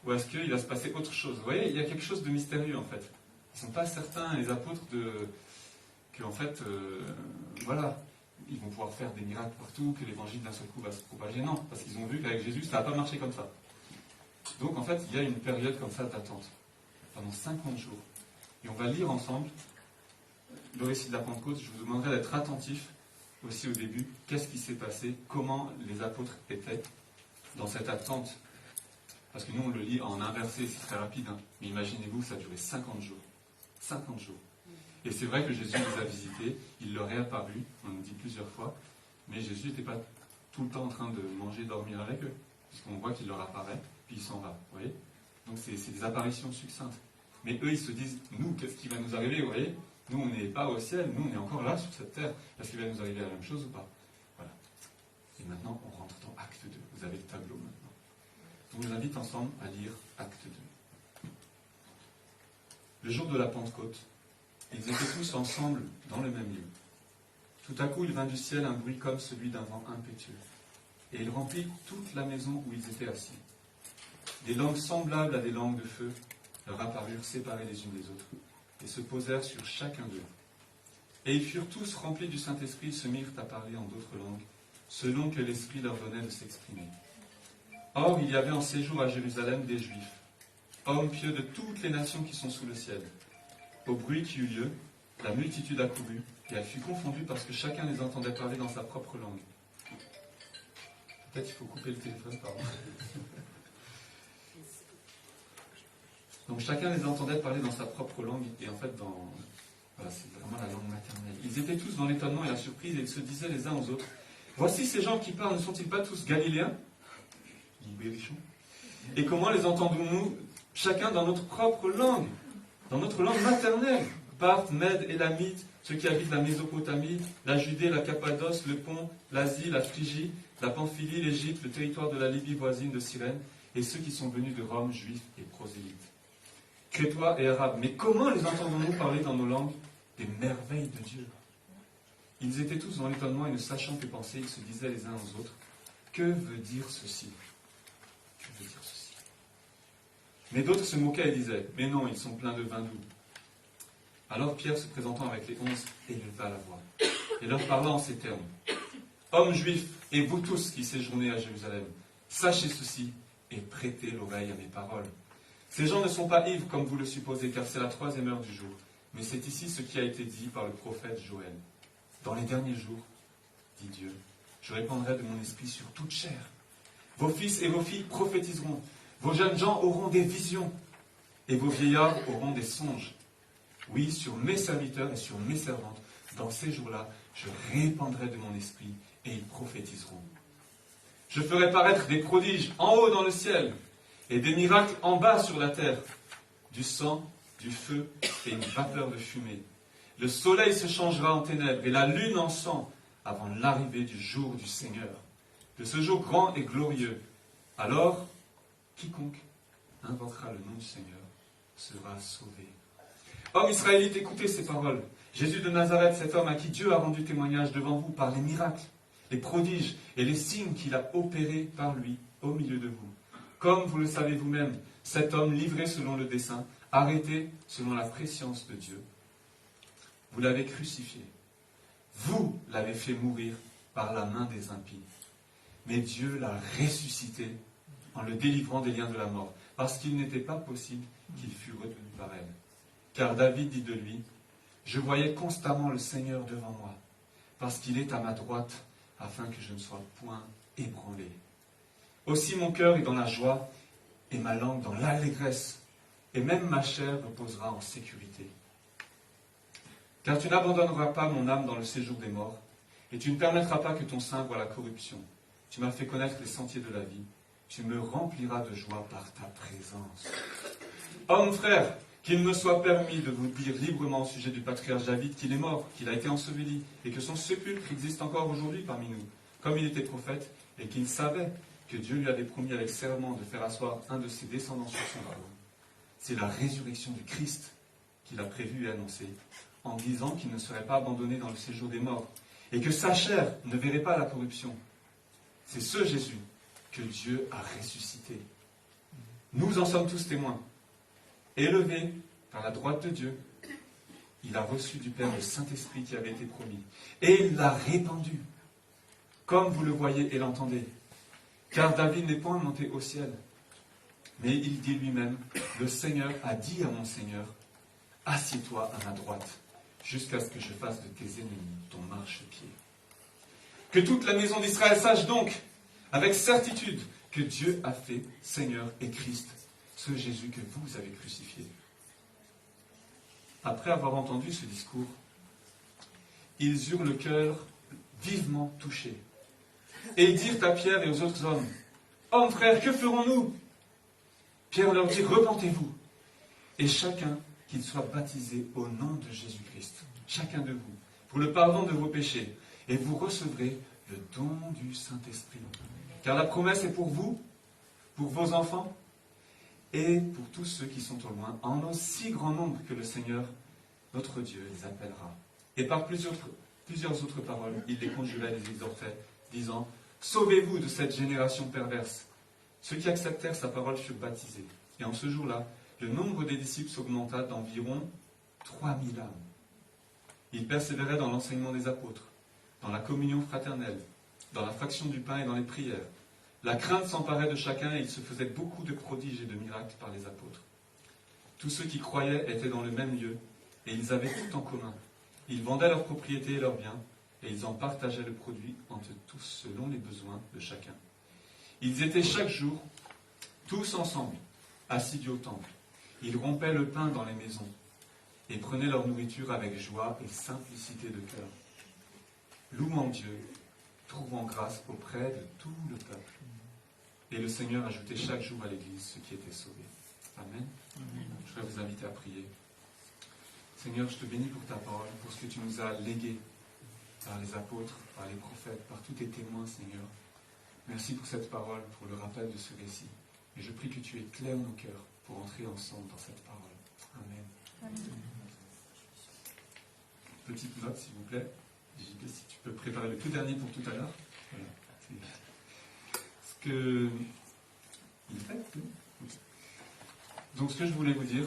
Ou est-ce qu'il va se passer autre chose? Vous voyez, il y a quelque chose de mystérieux en fait. Ils ne sont pas certains, les apôtres, que en fait, voilà, ils vont pouvoir faire des miracles partout, que l'évangile d'un seul coup va se propager. Non, parce qu'ils ont vu qu'avec Jésus, ça n'a pas marché comme ça. Donc en fait, il y a une période comme ça d'attente, pendant 50 jours. Et on va lire ensemble le récit de la Pentecôte. Je vous demanderai d'être attentifs aussi au début. Qu'est-ce qui s'est passé? Comment les apôtres étaient dans cette attente? Parce que nous, on le lit en inversé, c'est très rapide. Hein. Mais imaginez-vous, ça a duré 50 jours. 50 jours. Et c'est vrai que Jésus les a visités, il leur est apparu, on nous dit plusieurs fois, mais Jésus n'était pas tout le temps en train de manger, dormir avec eux, puisqu'on voit qu'il leur apparaît, puis il s'en va, vous voyez. Donc c'est des apparitions succinctes. Mais eux, ils se disent, nous, qu'est-ce qui va nous arriver, vous voyez? Nous, on n'est pas au ciel, nous, on est encore là, sur cette terre. Est-ce qu'il va nous arriver la même chose ou pas? Voilà. Et maintenant, on rentre dans Acte 2. Vous avez le tableau maintenant. Donc, je vous invite ensemble à lire Acte 2. Le jour de la Pentecôte, ils étaient tous ensemble dans le même lieu. Tout à coup, il vint du ciel un bruit comme celui d'un vent impétueux, et il remplit toute la maison où ils étaient assis. Des langues semblables à des langues de feu leur apparurent séparées les unes des autres, et se posèrent sur chacun d'eux. Et ils furent tous remplis du Saint-Esprit et se mirent à parler en d'autres langues, selon que l'Esprit leur donnait de s'exprimer. Or, il y avait en séjour à Jérusalem des Juifs, hommes pieux de toutes les nations qui sont sous le ciel. Au bruit qui eut lieu, la multitude accourut, et elle fut confondue parce que chacun les entendait parler dans sa propre langue. Peut-être il faut couper le téléphone, pardon. Donc chacun les entendait parler dans sa propre langue, et en fait, voilà, c'est vraiment la langue maternelle. Ils étaient tous dans l'étonnement et la surprise, et ils se disaient les uns aux autres, « Voici ces gens qui parlent, ne sont-ils pas tous galiléens ?» Et comment les entendons-nous chacun dans notre propre langue, dans notre langue maternelle? Parthes, Mèdes, Élamites, ceux qui habitent la Mésopotamie, la Judée, la Cappadoce, le Pont, l'Asie, la Phrygie, la Pamphylie, l'Égypte, le territoire de la Libye voisine de Cyrène, et ceux qui sont venus de Rome, juifs et prosélytes. Crétois et Arabes, mais comment les entendons-nous parler dans nos langues des merveilles de Dieu? Ils étaient tous dans l'étonnement et ne sachant que penser, ils se disaient les uns aux autres, que veut dire ceci? Que veut dire ceci? Mais d'autres se moquaient et disaient, mais non, ils sont pleins de vin doux. Alors Pierre, se présentant avec les 11, éleva la voix, et leur parla en ces termes. Hommes juifs, et vous tous qui séjournez à Jérusalem, sachez ceci, et prêtez l'oreille à mes paroles. Ces gens ne sont pas ivres comme vous le supposez, car c'est la 3e heure du jour. Mais c'est ici ce qui a été dit par le prophète Joël. Dans les derniers jours, dit Dieu, je répandrai de mon esprit sur toute chair. Vos fils et vos filles prophétiseront. Vos jeunes gens auront des visions. Et vos vieillards auront des songes. Oui, sur mes serviteurs et sur mes servantes, dans ces jours-là, je répandrai de mon esprit et ils prophétiseront. Je ferai paraître des prodiges en haut dans le ciel et des miracles en bas sur la terre, du sang, du feu et une vapeur de fumée. Le soleil se changera en ténèbres et la lune en sang avant l'arrivée du jour du Seigneur, de ce jour grand et glorieux. Alors, quiconque invoquera le nom du Seigneur sera sauvé. Hommes israélites, écoutez ces paroles. Jésus de Nazareth, cet homme à qui Dieu a rendu témoignage devant vous par les miracles, les prodiges et les signes qu'il a opérés par lui au milieu de vous. Comme vous le savez vous-même, cet homme livré selon le dessein, arrêté selon la prescience de Dieu, vous l'avez crucifié. Vous l'avez fait mourir par la main des impies. Mais Dieu l'a ressuscité en le délivrant des liens de la mort, parce qu'il n'était pas possible qu'il fût retenu par elle. Car David dit de lui, « Je voyais constamment le Seigneur devant moi, parce qu'il est à ma droite, afin que je ne sois point ébranlé. Aussi mon cœur est dans la joie et ma langue dans l'allégresse, et même ma chair reposera en sécurité. Car tu n'abandonneras pas mon âme dans le séjour des morts, et tu ne permettras pas que ton sein voie la corruption. Tu m'as fait connaître les sentiers de la vie, tu me rempliras de joie par ta présence. Hommes, frères, qu'il me soit permis de vous dire librement au sujet du patriarche David qu'il est mort, qu'il a été enseveli, et que son sépulcre existe encore aujourd'hui parmi nous, comme il était prophète, et qu'il savait que Dieu lui avait promis avec serment de faire asseoir un de ses descendants sur son trône. C'est la résurrection du Christ qu'il a prévu et annoncé, en disant qu'il ne serait pas abandonné dans le séjour des morts, et que sa chair ne verrait pas la corruption. C'est ce Jésus que Dieu a ressuscité. Nous en sommes tous témoins. Élevé par la droite de Dieu, il a reçu du Père le Saint-Esprit qui avait été promis, et il l'a répandu, comme vous le voyez et l'entendez. Car David n'est point monté au ciel, mais il dit lui-même, le Seigneur a dit à mon Seigneur, assieds-toi à ma droite, jusqu'à ce que je fasse de tes ennemis ton marchepied. Que toute la maison d'Israël sache donc, avec certitude, que Dieu a fait Seigneur et Christ, ce Jésus que vous avez crucifié. Après avoir entendu ce discours, ils eurent le cœur vivement touché. Et ils dirent à Pierre et aux autres hommes, « Hommes, frères, que ferons-nous » Pierre leur dit, « Repentez-vous, et chacun qu'il soit baptisé au nom de Jésus-Christ, chacun de vous, pour le pardon de vos péchés, et vous recevrez le don du Saint-Esprit. Car la promesse est pour vous, pour vos enfants, et pour tous ceux qui sont au loin, en aussi grand nombre que le Seigneur, notre Dieu, les appellera. » Et par plusieurs autres paroles, il les conjurait et les exhortait, disant, « Sauvez-vous de cette génération perverse. » Ceux qui acceptèrent sa parole furent baptisés. Et en ce jour-là, le nombre des disciples s'augmenta d'environ 3000 âmes. Ils persévéraient dans l'enseignement des apôtres, dans la communion fraternelle, dans la fraction du pain et dans les prières. La crainte s'emparait de chacun et il se faisait beaucoup de prodiges et de miracles par les apôtres. Tous ceux qui croyaient étaient dans le même lieu et ils avaient tout en commun. Ils vendaient leurs propriétés et leurs biens et ils en partageaient le produit entre tous selon les besoins de chacun. Ils étaient chaque jour, tous ensemble, assidus au temple. Ils rompaient le pain dans les maisons et prenaient leur nourriture avec joie et simplicité de cœur, louant Dieu, trouvant grâce auprès de tout le peuple. Et le Seigneur ajoutait chaque jour à l'Église ceux qui étaient sauvés. Amen. Je voudrais vous inviter à prier. Seigneur, je te bénis pour ta parole, pour ce que tu nous as légué par les apôtres, par les prophètes, par tous tes témoins, Seigneur. Merci pour cette parole, pour le rappel de ce récit. Et je prie que tu éclaires nos cœurs pour entrer ensemble dans cette parole. Amen. Petite note, s'il vous plaît. JP, si tu peux préparer le tout dernier pour tout à l'heure. Voilà. Ce que... Il fait Donc, ce que je voulais vous dire,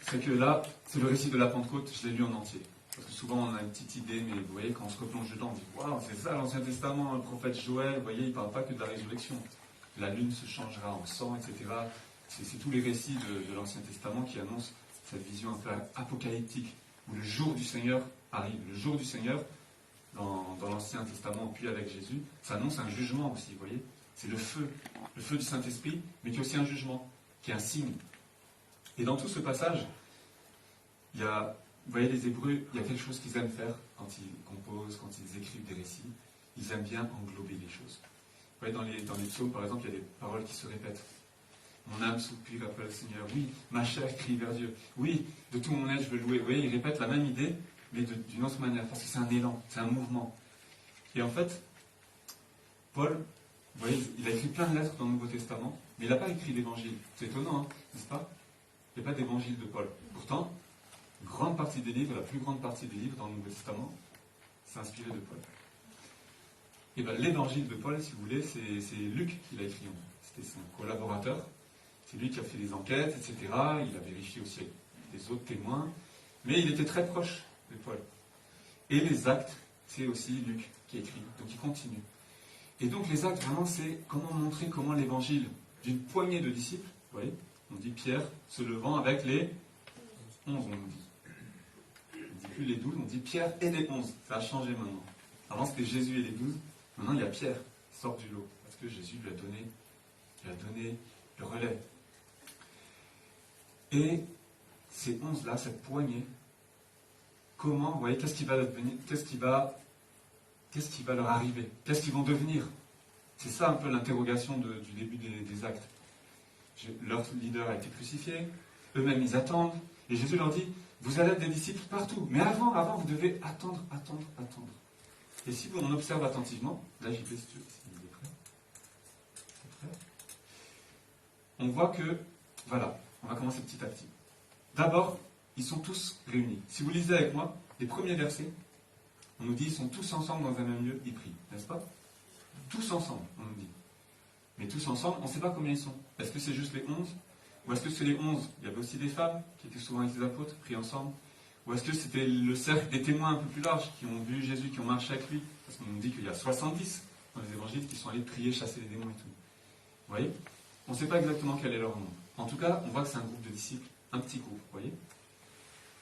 c'est que là, c'est le récit de la Pentecôte, je l'ai lu en entier. Parce que souvent, on a une petite idée, mais vous voyez, quand on se replonge dedans, on dit « Waouh, c'est ça l'Ancien Testament, le prophète Joël, vous voyez, il ne parle pas que de la résurrection. La lune se changera en sang, etc. » C'est tous les récits de l'Ancien Testament qui annoncent cette vision un peu apocalyptique, où le jour du Seigneur arrive. Le jour du Seigneur, dans l'Ancien Testament, puis avec Jésus, ça annonce un jugement aussi, vous voyez. C'est le feu du Saint-Esprit, mais qui est aussi un jugement, qui est un signe. Et dans tout ce passage, il y a, vous voyez, les Hébreux, il y a quelque chose qu'ils aiment faire quand ils composent, quand ils écrivent des récits. Ils aiment bien englober les choses. Vous voyez, dans les psaumes, par exemple, il y a des paroles qui se répètent. Mon âme soupire après le Seigneur. Oui, ma chair crie vers Dieu. Oui, de tout mon être, je veux louer. Vous voyez, ils répètent la même idée, mais d'une autre manière, parce que c'est un élan, c'est un mouvement. Et en fait, Paul, vous voyez, il a écrit plein de lettres dans le Nouveau Testament, mais il n'a pas écrit d'évangile. C'est étonnant, hein, n'est-ce pas? Il n'y a pas d'évangile de Paul. Pourtant, grande partie des livres, la plus grande partie des livres dans le Nouveau Testament, c'est inspiré de Paul. Et bien, l'évangile de Paul, si vous voulez, c'est Luc qui l'a écrit. C'était son collaborateur. C'est lui qui a fait les enquêtes, etc. Il a vérifié aussi avec des autres témoins. Mais il était très proche de Paul. Et les actes, c'est aussi Luc qui écrit. Donc il continue. Et donc les actes, vraiment, c'est comment montrer comment l'évangile d'une poignée de disciples, vous voyez, on dit Pierre se levant avec les 11, on nous dit. On ne dit plus les 12, on dit Pierre et les 11. Ça a changé maintenant. Avant c'était Jésus et les 12, maintenant il y a Pierre. sort du lot, parce que Jésus lui a donné le relais. Et ces 11-là, cette poignée, comment, vous voyez, qu'est-ce qui va leur arriver? Qu'est-ce qu'ils vont devenir? C'est ça un peu l'interrogation du début des actes. Leur leader a été crucifié, eux-mêmes ils attendent, et Jésus leur dit, vous allez être des disciples partout, mais avant, vous devez attendre. Et si on observe attentivement, là j'y vais si tu veux, s'il est prêt. C'est prêt. On voit que, voilà, on va commencer petit à petit. D'abord, ils sont tous réunis. Si vous lisez avec moi, les premiers versets, on nous dit, ils sont tous ensemble dans un même lieu, ils prient, n'est-ce pas? Tous ensemble, on nous dit. Mais tous ensemble, on ne sait pas combien ils sont. Est-ce que c'est juste les 11? Ou est-ce que c'est les 11? Il y avait aussi des femmes qui étaient souvent avec les apôtres, prient ensemble. Ou est-ce que c'était le cercle des témoins un peu plus large, qui ont vu Jésus, qui ont marché avec lui? Parce qu'on nous dit qu'il y a 70 dans les évangiles qui sont allés prier, chasser les démons et tout. Vous voyez? On ne sait pas exactement quel est leur nom. En tout cas, on voit que c'est un groupe de disciples, un petit groupe, vous voyez?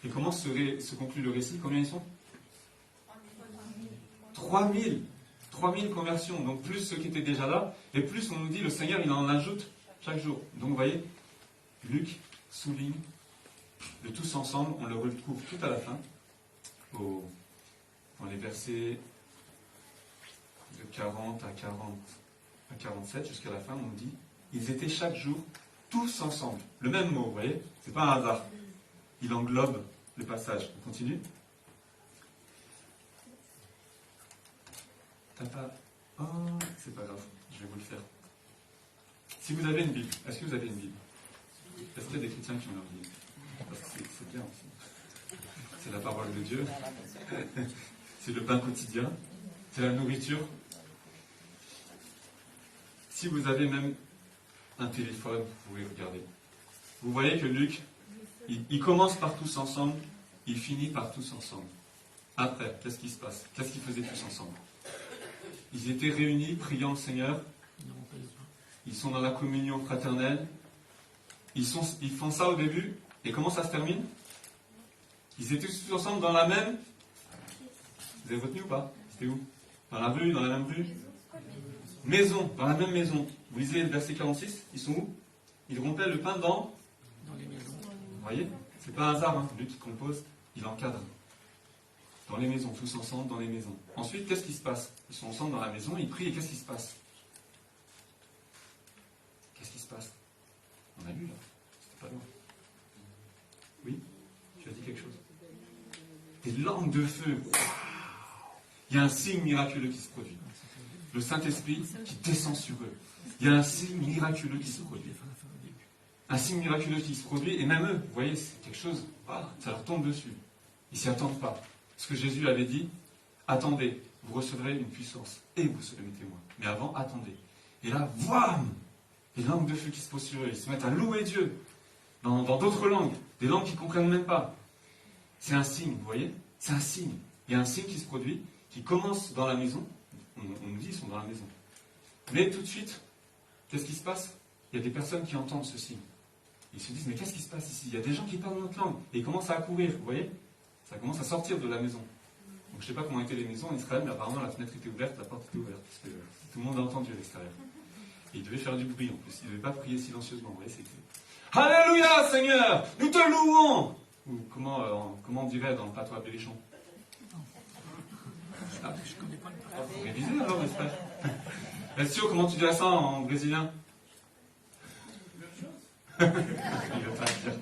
Et comment se conclut le récit? Combien ils sont? 3000 conversions, donc plus ceux qui étaient déjà là, et plus on nous dit le Seigneur il en ajoute chaque jour. Donc vous voyez, Luc souligne le tous ensemble, on le retrouve tout à la fin, dans les versets de 40 à 47 jusqu'à la fin, on nous dit, ils étaient chaque jour tous ensemble. Le même mot, vous voyez, c'est pas un hasard. Il englobe le passage. On continue. Oh, c'est pas grave, je vais vous le faire. Si vous avez une Bible, est-ce que vous avez une Bible? Est-ce qu'il y a des chrétiens qui ont leur Bible? Parce que c'est bien aussi. C'est la parole de Dieu. C'est le pain quotidien. C'est la nourriture. Si vous avez même un téléphone, vous pouvez regarder. Vous voyez que Luc, il commence par tous ensemble, il finit par tous ensemble. Après, qu'est-ce qui se passe? Qu'est-ce qu'ils faisaient tous ensemble? Ils étaient réunis, priant le Seigneur. Ils sont dans la communion fraternelle. Ils font ça au début. Et comment ça se termine? Ils étaient tous ensemble dans la même... Vous avez retenu ou pas? C'était où? Dans la rue, dans la même rue? Maison, dans la même maison. Vous lisez le verset 46, ils sont où? Ils rompaient le pain dans les maisons. Vous voyez? C'est pas un hasard, hein. Lui qui compose, il encadre. Dans les maisons, tous ensemble dans les maisons. Ensuite, qu'est-ce qui se passe? Ils sont ensemble dans la maison, ils prient, et qu'est-ce qui se passe? Qu'est-ce qui se passe? On a lu là, c'était pas loin. Oui? Tu as dit quelque chose? Des langues de feu. Wow. Il y a un signe miraculeux qui se produit. Le Saint-Esprit qui descend sur eux. Il y a un signe miraculeux qui se produit. Un signe miraculeux qui se produit, et même eux, vous voyez, c'est quelque chose, ça leur tombe dessus. Ils s'y attendent pas. Ce que Jésus avait dit, attendez, vous recevrez une puissance, et vous serez mes témoins. Mais avant, attendez. Et là, wham! Des langues de feu qui se posent sur eux. Ils se mettent à louer Dieu dans d'autres langues, des langues qu'ils ne comprennent même pas. C'est un signe, vous voyez? C'est un signe. Il y a un signe qui se produit, qui commence dans la maison. On nous dit qu'ils sont dans la maison. Mais tout de suite, qu'est-ce qui se passe? Il y a des personnes qui entendent ce signe. Ils se disent, mais qu'est-ce qui se passe ici? Il y a des gens qui parlent notre langue. Et ils commencent à accourir, vous voyez? Ça commence à sortir de la maison. Donc je ne sais pas comment étaient les maisons en Israël, mais apparemment la fenêtre était ouverte, la porte était ouverte. Parce que tout le monde a entendu à l'extérieur. Et ils devaient faire du bruit en plus. Ils ne devaient pas prier silencieusement. Vous voyez, c'était... Alléluia, Seigneur! Nous te louons! Ou comment on dirait dans le patois berrichon? Ah, je connais pas le patois. Faut réviser alors, j'espère. Est-ce sûr, comment tu dirais ça en brésilien? Il ne veut pas dire.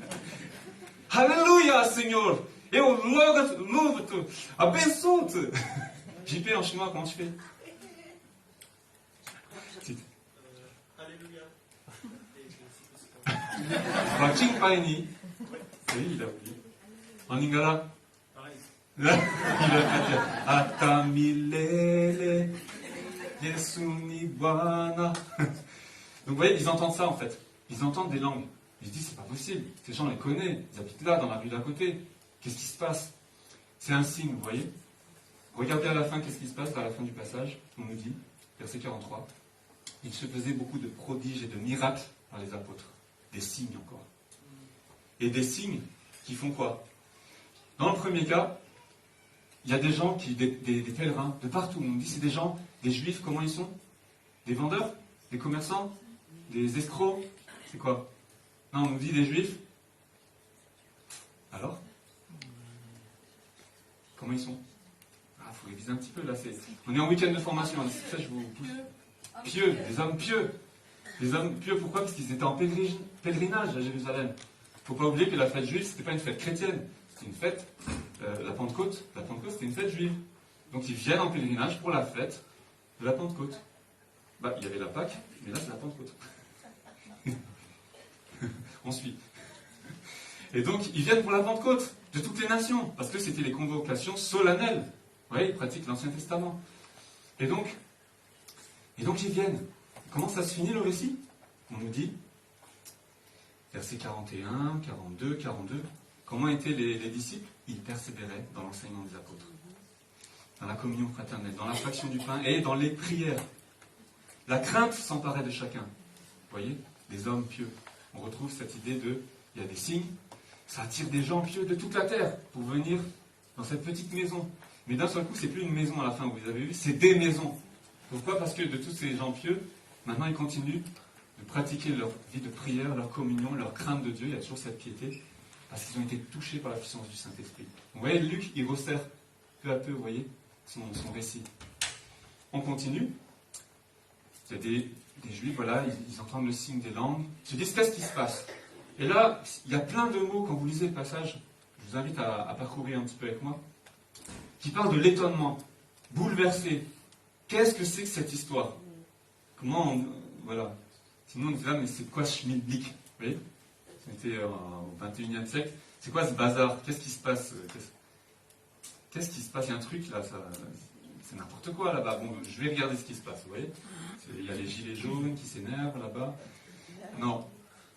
Alléluia, Seigneur! Et on louve-te, abençoe-te! JP en chinois, comment tu fais? Alléluia. Baching Paini. Oui, il a oublié. En lingala? Pareil. Il a pas dit. Atamilele. Yesuni Bwana. Donc vous voyez, ils entendent ça en fait. Ils entendent des langues. Ils se disent, c'est pas possible. Ces gens les connaissent. Ils habitent là, dans la rue d'à côté. Qu'est-ce qui se passe? C'est un signe, vous voyez? Regardez à la fin, qu'est-ce qui se passe à la fin du passage? On nous dit, verset 43. Il se faisait beaucoup de prodiges et de miracles par les apôtres. Des signes encore. Et des signes qui font quoi? Dans le premier cas, il y a des gens, des pèlerins, de partout. On nous dit, c'est des gens, des juifs, comment ils sont? Des vendeurs? Des commerçants? Des escrocs? C'est quoi? Non, on nous dit des juifs. Alors? Comment ils sont? Ah, faut réviser un petit peu là. On est en week-end de formation, c'est pour ça que je vous pousse. Pieux, des hommes pieux. Des hommes pieux, pourquoi? Parce qu'ils étaient en pèlerinage à Jérusalem. Faut pas oublier que la fête juive, c'était pas une fête chrétienne. C'était une fête, la Pentecôte. La Pentecôte, c'était une fête juive. Donc ils viennent en pèlerinage pour la fête de la Pentecôte. Bah, il y avait la Pâque, mais là c'est la Pentecôte. On suit. Et donc, ils viennent pour la Pentecôte de toutes les nations, parce que c'était les convocations solennelles. Oui, ils pratiquent l'Ancien Testament. Et donc, ils viennent. Comment ça se finit le récit? On nous dit, versets 41, 42, 42, comment étaient les disciples? Ils persévéraient dans l'enseignement des apôtres, dans la communion fraternelle, dans la fraction du pain et dans les prières. La crainte s'emparait de chacun. Vous voyez, des hommes pieux. On retrouve cette idée de, il y a des signes, ça attire des gens pieux de toute la terre pour venir dans cette petite maison. Mais d'un seul coup, c'est plus une maison à la fin, vous avez vu, c'est des maisons. Pourquoi? Parce que de tous ces gens pieux, maintenant ils continuent de pratiquer leur vie de prière, leur communion, leur crainte de Dieu, il y a toujours cette piété, parce qu'ils ont été touchés par la puissance du Saint-Esprit. Vous voyez, Luc, il resserre peu à peu, vous voyez, son récit. On continue. Il y a des Juifs, voilà, ils entendent le signe des langues, ils se disent qu'est-ce qui se passe? Et là, il y a plein de mots, quand vous lisez le passage, je vous invite à parcourir un petit peu avec moi, qui parlent de l'étonnement, bouleversé. Qu'est-ce que c'est que cette histoire? Comment on, voilà. Sinon on dit là, mais c'est quoi ce schmilblick? Vous voyez? C'était au 21e siècle. C'est quoi ce bazar? Qu'est-ce qui se passe? Qu'est-ce qui se passe? Il y a un truc là, c'est n'importe quoi là-bas. Bon, je vais regarder ce qui se passe, vous voyez? Il y a les gilets jaunes qui s'énervent là-bas. Non.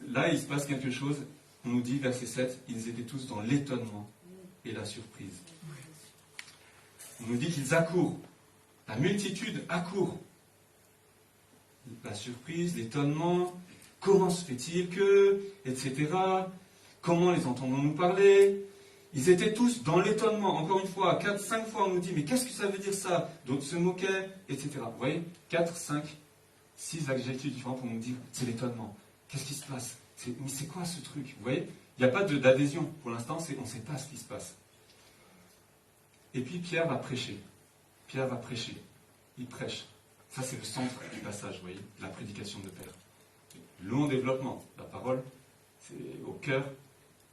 Là, il se passe quelque chose. On nous dit, verset 7, ils étaient tous dans l'étonnement et la surprise. On nous dit qu'ils accourent. La multitude accourt. La surprise, l'étonnement. Comment se fait-il que, etc. Comment les entendons-nous parler? Ils étaient tous dans l'étonnement. Encore une fois, 4, 5 fois, on nous dit, mais qu'est-ce que ça veut dire ça? D'autres se moquaient, etc. Vous voyez? 4, 5, 6 adjectifs différents pour nous dire, c'est l'étonnement. Qu'est-ce qui se passe? Mais c'est quoi ce truc? Vous voyez? Il n'y a pas d'adhésion. Pour l'instant, on ne sait pas ce qui se passe. Et puis Pierre va prêcher. Pierre va prêcher. Il prêche. Ça, c'est le centre du passage, vous voyez? La prédication de Père. Long développement. La parole, c'est au cœur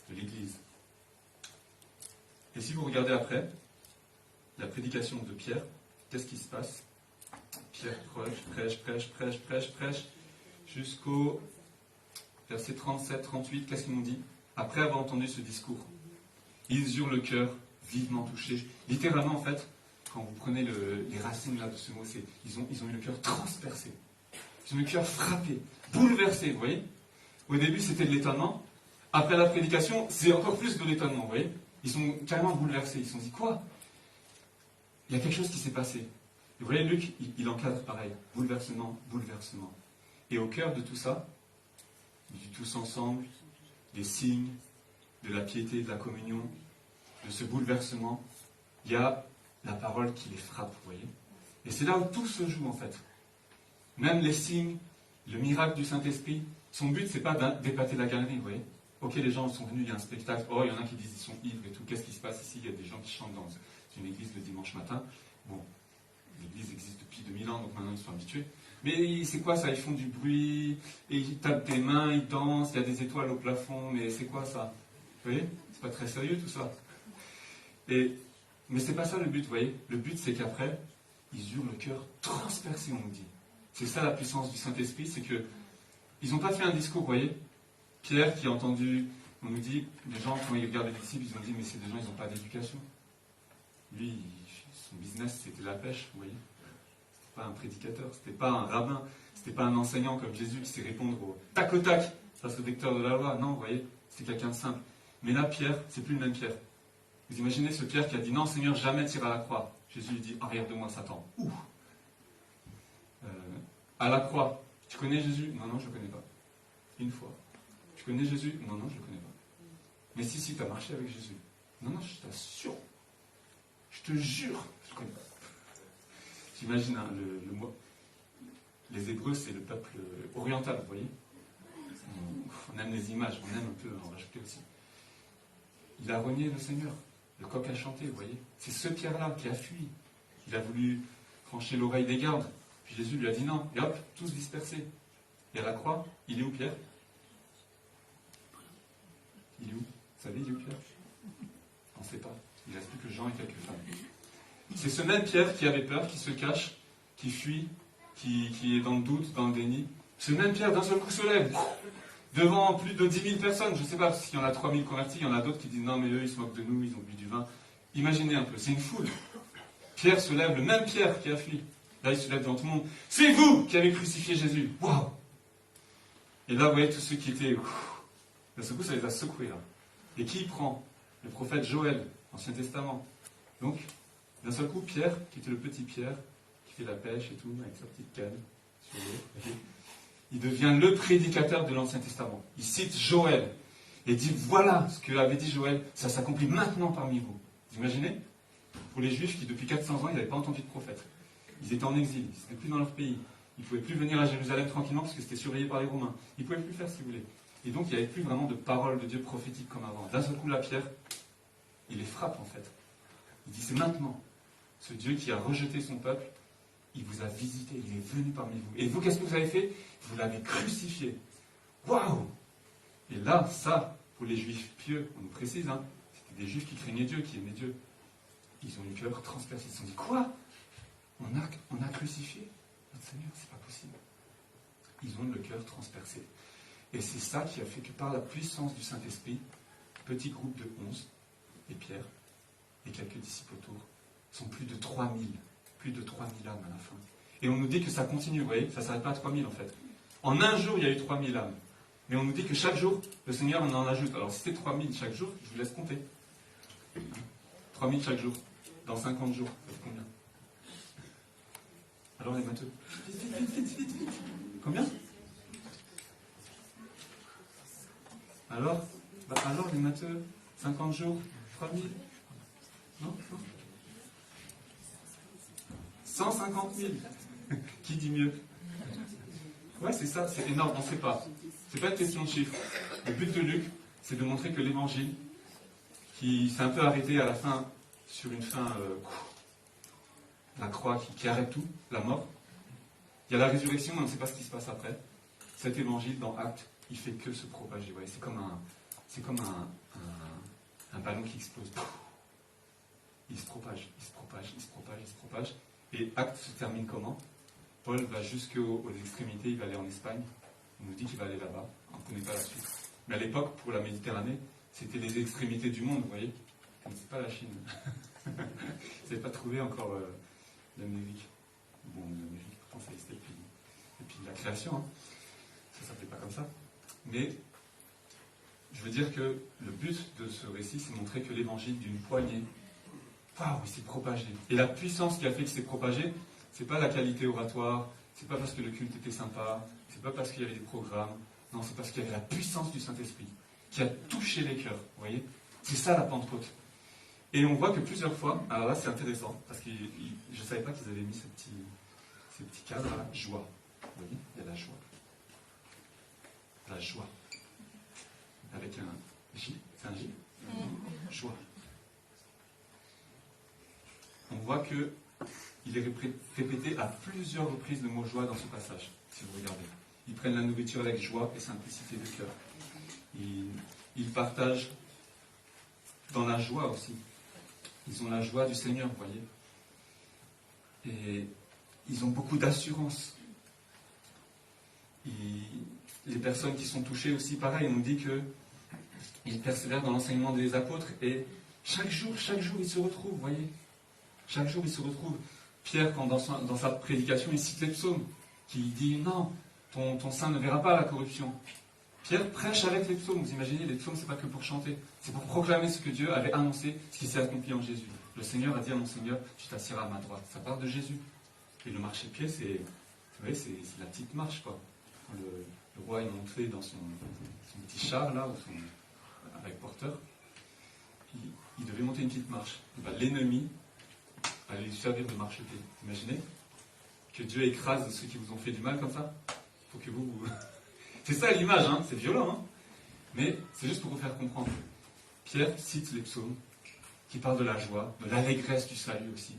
de l'Église. Et si vous regardez après, la prédication de Pierre, qu'est-ce qui se passe? Pierre prêche, jusqu'au verset 37, 38, qu'est-ce qu'ils m'ont dit? Après avoir entendu ce discours, ils eurent le cœur vivement touché. Littéralement, en fait, quand vous prenez les racines là de ce mot, c'est ils ont eu le cœur transpercé. Ils ont eu le cœur frappé, bouleversé, vous voyez? Au début, c'était de l'étonnement. Après la prédication, c'est encore plus de l'étonnement, vous voyez? Ils sont carrément bouleversés. Ils se sont dit, quoi? Il y a quelque chose qui s'est passé. Et vous voyez, Luc, il encadre pareil. Bouleversement, bouleversement. Et au cœur de tout ça, du tous ensemble, des signes, de la piété, de la communion, de ce bouleversement, il y a la parole qui les frappe, vous voyez. Et c'est là où tout se joue, en fait. Même les signes, le miracle du Saint-Esprit, son but, c'est pas d'épater la galerie, vous voyez. Ok, les gens sont venus, il y a un spectacle, oh, il y en a qui disent qu'ils sont ivres et tout, qu'est-ce qui se passe ici? Il y a des gens qui chantent dans une église le dimanche matin. Bon, l'église existe depuis 2000 ans, donc maintenant ils sont habitués. Mais c'est quoi ça? Ils font du bruit, et ils tapent des mains, ils dansent, il y a des étoiles au plafond, mais c'est quoi ça? Vous voyez? C'est pas très sérieux tout ça. Mais c'est pas ça le but, vous voyez? Le but c'est qu'après, ils eurent le cœur transpercé, on nous dit. C'est ça la puissance du Saint-Esprit, c'est que ils n'ont pas fait un discours, vous voyez? Pierre qui a entendu, on nous dit, les gens quand ils regardent les disciples, ils ont dit mais c'est des gens, ils n'ont pas d'éducation. Lui, son business c'était la pêche, vous voyez? C'était pas un prédicateur, c'était pas un rabbin, c'était pas un enseignant comme Jésus qui sait répondre au tac face au docteur de la loi. Non, vous voyez, c'était quelqu'un de simple. Mais là, Pierre, c'est plus le même Pierre. Vous imaginez ce Pierre qui a dit non Seigneur, jamais tire à la croix. Jésus lui dit arrière de moi Satan. Ouh. À la croix, tu connais Jésus? Non, je ne le connais pas. Une fois. Tu connais Jésus? Non, je ne le connais pas. Mais si, tu as marché avec Jésus. Non, je t'assure. Je te jure, je ne connais pas. J'imagine Les Hébreux, c'est le peuple oriental, vous voyez. On aime les images, on aime un peu en rajouter aussi. Il a renié le Seigneur. Le coq a chanté, vous voyez. C'est ce Pierre-là qui a fui. Il a voulu trancher l'oreille des gardes. Puis Jésus lui a dit non. Et hop, tous dispersés. Et à la croix, il est où Pierre? Il est où? Vous savez, il est où Pierre? On ne sait pas. Il ne reste plus que Jean et quelques femmes. C'est ce même Pierre qui avait peur, qui se cache, qui fuit, qui est dans le doute, dans le déni. Ce même Pierre, d'un seul coup, se lève. Devant plus de 10 000 personnes. Je ne sais pas s'il y en a 3 000 convertis, il y en a d'autres qui disent non, mais eux, ils se moquent de nous, ils ont bu du vin. Imaginez un peu, c'est une foule. Pierre se lève, le même Pierre qui a fui. Là, il se lève devant tout le monde. C'est vous qui avez crucifié Jésus. Waouh! Et là, vous voyez tous ceux qui étaient. D'un seul coup, ça les a secoués, là. Et qui y prend? Le prophète Joël, Ancien Testament. Donc, d'un seul coup, Pierre, qui était le petit Pierre, qui fait la pêche et tout, avec sa petite canne sur l'eau, il devient le prédicateur de l'Ancien Testament. Il cite Joël et dit voilà ce que avait dit Joël, ça s'accomplit maintenant parmi vous. Vous imaginez? Pour les Juifs qui, depuis 400 ans, ils n'avaient pas entendu de prophète. Ils étaient en exil, ils n'étaient plus dans leur pays. Ils ne pouvaient plus venir à Jérusalem tranquillement parce que c'était surveillé par les Romains. Ils ne pouvaient plus faire si vous voulez. Et donc, il n'y avait plus vraiment de parole de Dieu prophétique comme avant. D'un seul coup, la Pierre, il les frappe en fait. Il dit c'est maintenant. Ce Dieu qui a rejeté son peuple, il vous a visité, il est venu parmi vous. Et vous, qu'est-ce que vous avez fait? Vous l'avez crucifié. Waouh! Et là, ça, pour les Juifs pieux, on nous précise, hein, c'était des Juifs qui craignaient Dieu, qui aimaient Dieu. Ils ont eu le cœur transpercé. Ils se sont dit, quoi? On a crucifié notre Seigneur, c'est pas possible. Ils ont eu le cœur transpercé. Et c'est ça qui a fait que par la puissance du Saint-Esprit, petit groupe de 11, et Pierre, et quelques disciples autour, sont plus de 3000 âmes à la fin. Et on nous dit que ça continue, vous voyez, ça ne s'arrête pas à 3000 en fait. En un jour, il y a eu 3000 âmes. Mais on nous dit que chaque jour, le Seigneur en ajoute. Alors si c'est 3000 chaque jour, je vous laisse compter. 3000 chaque jour. Dans 50 jours, ça fait combien? Alors les matheux. Vite. Combien? Alors les matheux, 50 jours, 3000? Non 150 000. Qui dit mieux? Ouais, c'est ça, c'est énorme, on ne sait pas. C'est pas une question de chiffres. Le but de Luc, c'est de montrer que l'évangile, qui s'est un peu arrêté à la fin, sur une fin, la croix qui arrête tout, la mort. Il y a la résurrection, mais on ne sait pas ce qui se passe après. Cet évangile, dans Actes, il fait que se propager. Vous voyez, c'est comme un ballon qui explose. Il se propage. Et Actes se termine comment? Paul va jusqu'aux extrémités, il va aller en Espagne. On nous dit qu'il va aller là-bas. On ne connaît pas la suite. Mais à l'époque, pour la Méditerranée, c'était les extrémités du monde, vous voyez. C'est pas la Chine. Vous n'avez pas trouvé encore l'Amérique. Bon, l'Amérique, pourtant ça existait depuis la création. Hein. Ça ne s'appelait pas comme ça. Mais je veux dire que le but de ce récit, c'est de montrer que l'évangile d'une poignée, waouh, il s'est propagé. Et la puissance qui a fait qu'il s'est propagé, c'est pas la qualité oratoire, c'est pas parce que le culte était sympa, c'est pas parce qu'il y avait des programmes, non, c'est parce qu'il y avait la puissance du Saint-Esprit qui a touché les cœurs, vous voyez. C'est ça la Pentecôte. Et on voit que plusieurs fois, alors là c'est intéressant, parce que je ne savais pas qu'ils avaient mis ces petits cadres là, joie. Vous voyez, il y a la joie. La joie. Avec un J, c'est un J? Joie. On voit qu'il est répété à plusieurs reprises le mot joie dans ce passage, si vous regardez. Ils prennent la nourriture avec joie et simplicité de cœur. Ils partagent dans la joie aussi. Ils ont la joie du Seigneur, vous voyez. Et ils ont beaucoup d'assurance. Les personnes qui sont touchées aussi, pareil, on nous dit qu'ils persévèrent dans l'enseignement des apôtres et chaque jour, ils se retrouvent, vous voyez. Chaque jour, ils se retrouvent. Pierre, quand dans sa prédication, il cite les psaumes, qui dit non, ton sein ne verra pas la corruption. Pierre prêche avec les psaumes. Vous imaginez, les psaumes, c'est pas que pour chanter, c'est pour proclamer ce que Dieu avait annoncé, ce qui s'est accompli en Jésus. Le Seigneur a dit à mon Seigneur, tu t'assiras à ma droite. Ça part de Jésus. Et le marchepied, c'est la petite marche, quoi. Quand le roi est monté dans son petit char, là, avec porteur, il devait monter une petite marche. L'ennemi allait lui servir de marchepied. Imaginez que Dieu écrase ceux qui vous ont fait du mal comme ça. Pour que vous... C'est ça l'image, hein, c'est violent, hein. Mais c'est juste pour vous faire comprendre. Pierre cite les psaumes qui parlent de la joie, de l'allégresse du salut aussi,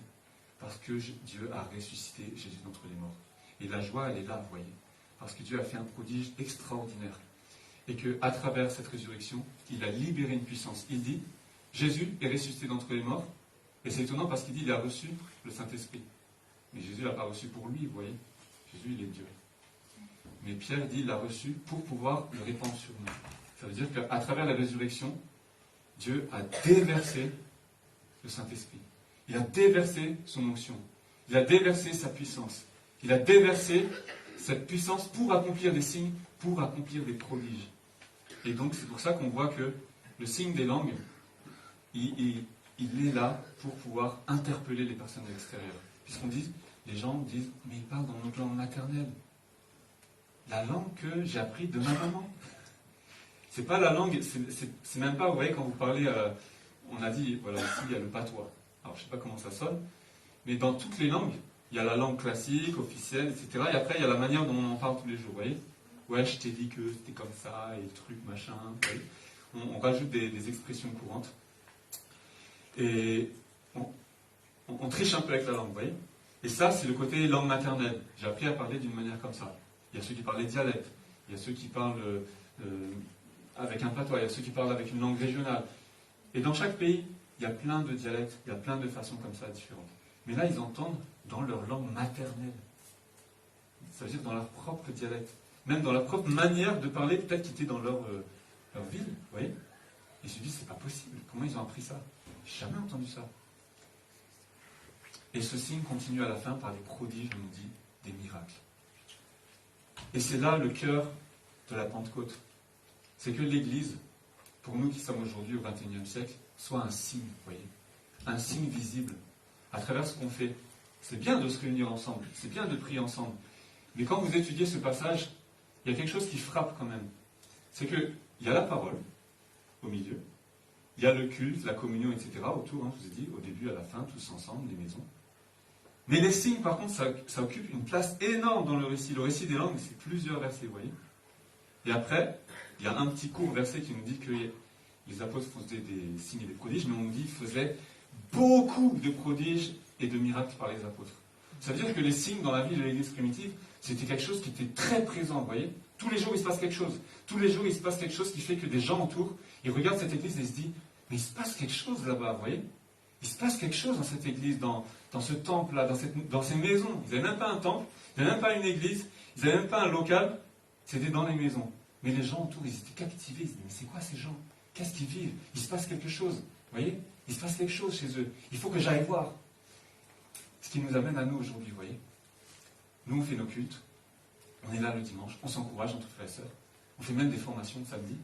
parce que Dieu a ressuscité Jésus d'entre les morts. Et la joie, elle est là, vous voyez, parce que Dieu a fait un prodige extraordinaire. Et qu'à travers cette résurrection, il a libéré une puissance. Il dit, Jésus est ressuscité d'entre les morts, et c'est étonnant parce qu'il dit, il a reçu le Saint-Esprit. Mais Jésus ne l'a pas reçu pour lui, vous voyez. Jésus, il est Dieu. Mais Pierre dit, il l'a reçu pour pouvoir le répandre sur nous. Ça veut dire qu'à travers la résurrection, Dieu a déversé le Saint-Esprit. Il a déversé son onction. Il a déversé sa puissance. Il a déversé cette puissance pour accomplir des signes, pour accomplir des prodiges. Et donc c'est pour ça qu'on voit que le signe des langues, il est là pour pouvoir interpeller les personnes de l'extérieur. Puisqu'on dit, les gens disent, mais il parle dans notre langue maternelle. La langue que j'ai apprise de ma maman. C'est pas la langue, c'est même pas, vous voyez, quand vous parlez, on a dit, voilà, ici il y a le patois. Alors je sais pas comment ça sonne, mais dans toutes les langues, il y a la langue classique, officielle, etc. Et après il y a la manière dont on en parle tous les jours, vous voyez. Ouais, je t'ai dit que c'était comme ça, et le truc, machin, vous voyez. On rajoute des expressions courantes. Et on triche un peu avec la langue, vous voyez. Et ça, c'est le côté langue maternelle. J'ai appris à parler d'une manière comme ça. Il y a ceux qui parlent les dialectes, il y a ceux qui parlent avec un patois, il y a ceux qui parlent avec une langue régionale. Et dans chaque pays, il y a plein de dialectes, il y a plein de façons comme ça différentes. Mais là, ils entendent dans leur langue maternelle. Ça veut dire dans leur propre dialecte. Même dans leur propre manière de parler, peut-être qu'ils étaient dans leur ville, vous voyez. Et je me dis, c'est pas possible. Comment ils ont appris ça? J'ai jamais entendu ça. Et ce signe continue à la fin par des prodiges, on nous dit, des miracles. Et c'est là le cœur de la Pentecôte. C'est que l'Église, pour nous qui sommes aujourd'hui au XXIe siècle, soit un signe, vous voyez. Un signe visible, à travers ce qu'on fait. C'est bien de se réunir ensemble, c'est bien de prier ensemble. Mais quand vous étudiez ce passage, il y a quelque chose qui frappe quand même. C'est qu'il y a la parole, au milieu, il y a le culte, la communion, etc. autour, hein, je vous ai dit, au début, à la fin, tous ensemble, les maisons. Mais les signes, par contre, ça occupe une place énorme dans le récit. Le récit des langues, c'est plusieurs versets, vous voyez. Et après, il y a un petit court verset qui nous dit que les apôtres faisaient des signes et des prodiges, mais on nous dit qu'ils faisaient beaucoup de prodiges et de miracles par les apôtres. Ça veut dire que les signes dans la vie de l'Église primitive, c'était quelque chose qui était très présent, vous voyez. Tous les jours, il se passe quelque chose. Tous les jours, il se passe quelque chose qui fait que des gens autour, ils regardent cette Église et se disent, mais il se passe quelque chose là-bas, vous voyez. Il se passe quelque chose dans cette Église, dans ce temple-là, dans ces maisons. Ils n'avaient même pas un temple, ils n'avaient même pas une église, ils n'avaient même pas un local, c'était dans les maisons. Mais les gens autour, ils étaient captivés, ils se disaient, mais c'est quoi ces gens? Qu'est-ce qu'ils vivent? Il se passe quelque chose, vous voyez. Il se passe quelque chose chez eux. Il faut que j'aille voir. Ce qui nous amène à nous aujourd'hui, vous voyez. Nous, on fait nos cultes, on est là le dimanche, on s'encourage entre frères et sœurs, on fait même des formations le samedi,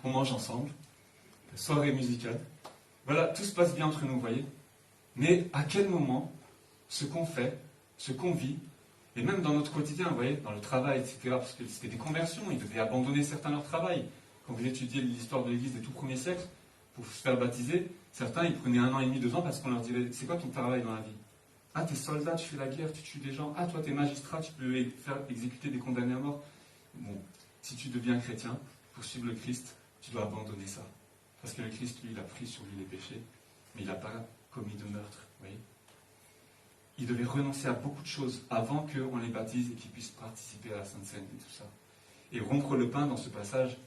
on mange ensemble, soirée musicale. Voilà, tout se passe bien entre nous, vous voyez. Mais à quel moment, ce qu'on fait, ce qu'on vit, et même dans notre quotidien, vous voyez, dans le travail, etc., parce que c'était des conversions, ils devaient abandonner certains leur travail. Quand vous étudiez l'histoire de l'Église des tout premiers siècles, pour se faire baptiser, certains, ils prenaient 1 an et demi, 2 ans, parce qu'on leur disait, c'est quoi ton travail dans la vie? Ah, t'es soldat, tu fais la guerre, tu tues des gens. Ah, toi, t'es magistrat, tu peux faire exécuter des condamnés à mort. Bon, si tu deviens chrétien, pour suivre le Christ, tu dois abandonner ça. Parce que le Christ, lui, il a pris sur lui les péchés, mais il n'a pas commis de meurtre, vous voyez. Il devait renoncer à beaucoup de choses avant qu'on les baptise et qu'ils puissent participer à la Sainte Seine et tout ça. Et rompre le pain dans ce passage,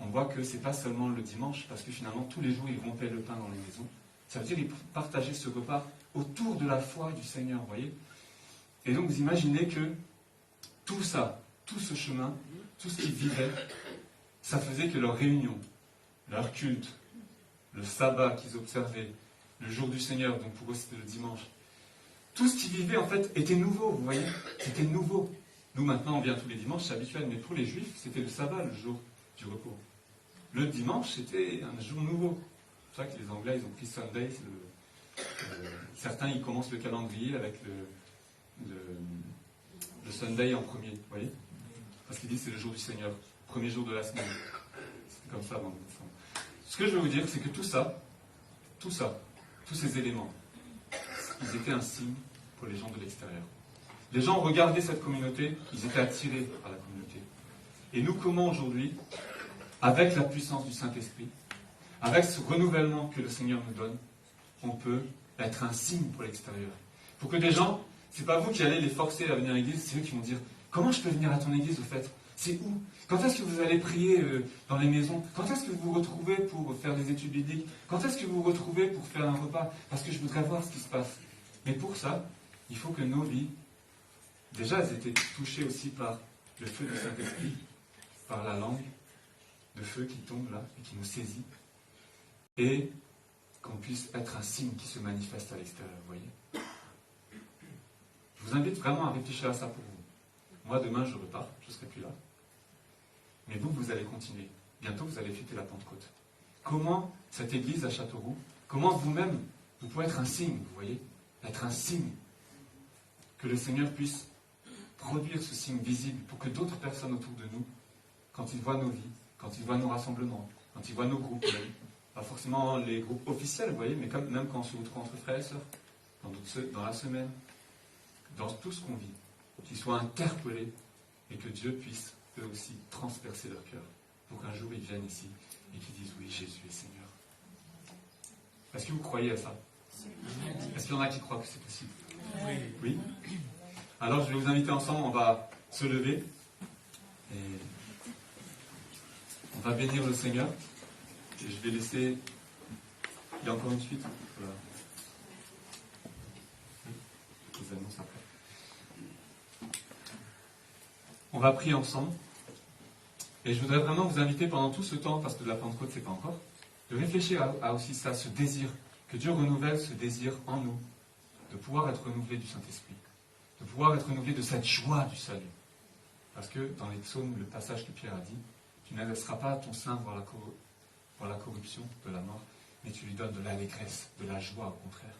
on voit que c'est pas seulement le dimanche, parce que finalement, tous les jours, ils rompaient le pain dans les maisons. Ça veut dire qu'ils partageaient ce repas autour de la foi du Seigneur, vous voyez. Et donc, vous imaginez que tout ça, tout ce chemin, tout ce qu'ils vivaient, ça faisait que leur réunion, leur culte, le sabbat qu'ils observaient, le jour du Seigneur, donc pour eux c'était le dimanche, tout ce qu'ils vivaient en fait était nouveau, vous voyez, c'était nouveau. Nous maintenant on vient tous les dimanches, c'est habituel, mais pour les Juifs c'était le sabbat, le jour du repos. Le dimanche c'était un jour nouveau. C'est pour ça que les Anglais ils ont pris Sunday, certains ils commencent le calendrier avec le Sunday en premier, vous voyez, parce qu'ils disent c'est le jour du Seigneur, premier jour de la semaine. C'était comme ça avant. Ce que je veux vous dire, c'est que tout ça, tous ces éléments, ils étaient un signe pour les gens de l'extérieur. Les gens regardaient cette communauté, ils étaient attirés par la communauté. Et nous, comment aujourd'hui, avec la puissance du Saint-Esprit, avec ce renouvellement que le Seigneur nous donne, on peut être un signe pour l'extérieur. Pour que des gens, c'est pas vous qui allez les forcer à venir à l'église, c'est eux qui vont dire « Comment je peux venir à ton église au fait ? C'est où ? Quand est-ce que vous allez prier dans les maisons ? Quand est-ce que vous vous retrouvez pour faire des études bibliques ? Quand est-ce que vous vous retrouvez pour faire un repas ? Parce que je voudrais voir ce qui se passe. » Mais pour ça, il faut que nos vies, déjà elles étaient touchées aussi par le feu du Saint-Esprit, par la langue de feu qui tombe là et qui nous saisit, et qu'on puisse être un signe qui se manifeste à l'extérieur, vous voyez. Je vous invite vraiment à réfléchir à ça pour vous. Moi, demain, je repars, je ne serai plus là. Mais vous, vous allez continuer. Bientôt, vous allez fêter la Pentecôte. Comment cette église à Châteauroux, comment vous-même, vous pouvez être un signe, vous voyez, être un signe, que le Seigneur puisse produire ce signe visible pour que d'autres personnes autour de nous, quand ils voient nos vies, quand ils voient nos rassemblements, quand ils voient nos groupes, pas forcément les groupes officiels, vous voyez, mais même quand on se retrouve entre frères et sœurs, dans la semaine, dans tout ce qu'on vit, qu'ils soient interpellés et que Dieu puisse, eux aussi, transpercer leur cœur pour qu'un jour ils viennent ici et qu'ils disent oui, Jésus est Seigneur. Est-ce que vous croyez à ça? Est-ce qu'il y en a qui croient que c'est possible? Oui. Alors je vais vous inviter ensemble, on va se lever et on va bénir le Seigneur. Et je vais laisser... Il y a encore une suite. Voilà. Je vous annonce après. On va prier ensemble. Et je voudrais vraiment vous inviter pendant tout ce temps, parce que de la Pentecôte, c'est pas encore, de réfléchir à aussi ça, ce désir, que Dieu renouvelle ce désir en nous, de pouvoir être renouvelé du Saint-Esprit, de pouvoir être renouvelé de cette joie du salut. Parce que dans les psaumes, le passage que Pierre a dit, tu ne laisseras pas ton sein voir la corruption de la mort, mais tu lui donnes de l'allégresse, de la joie au contraire.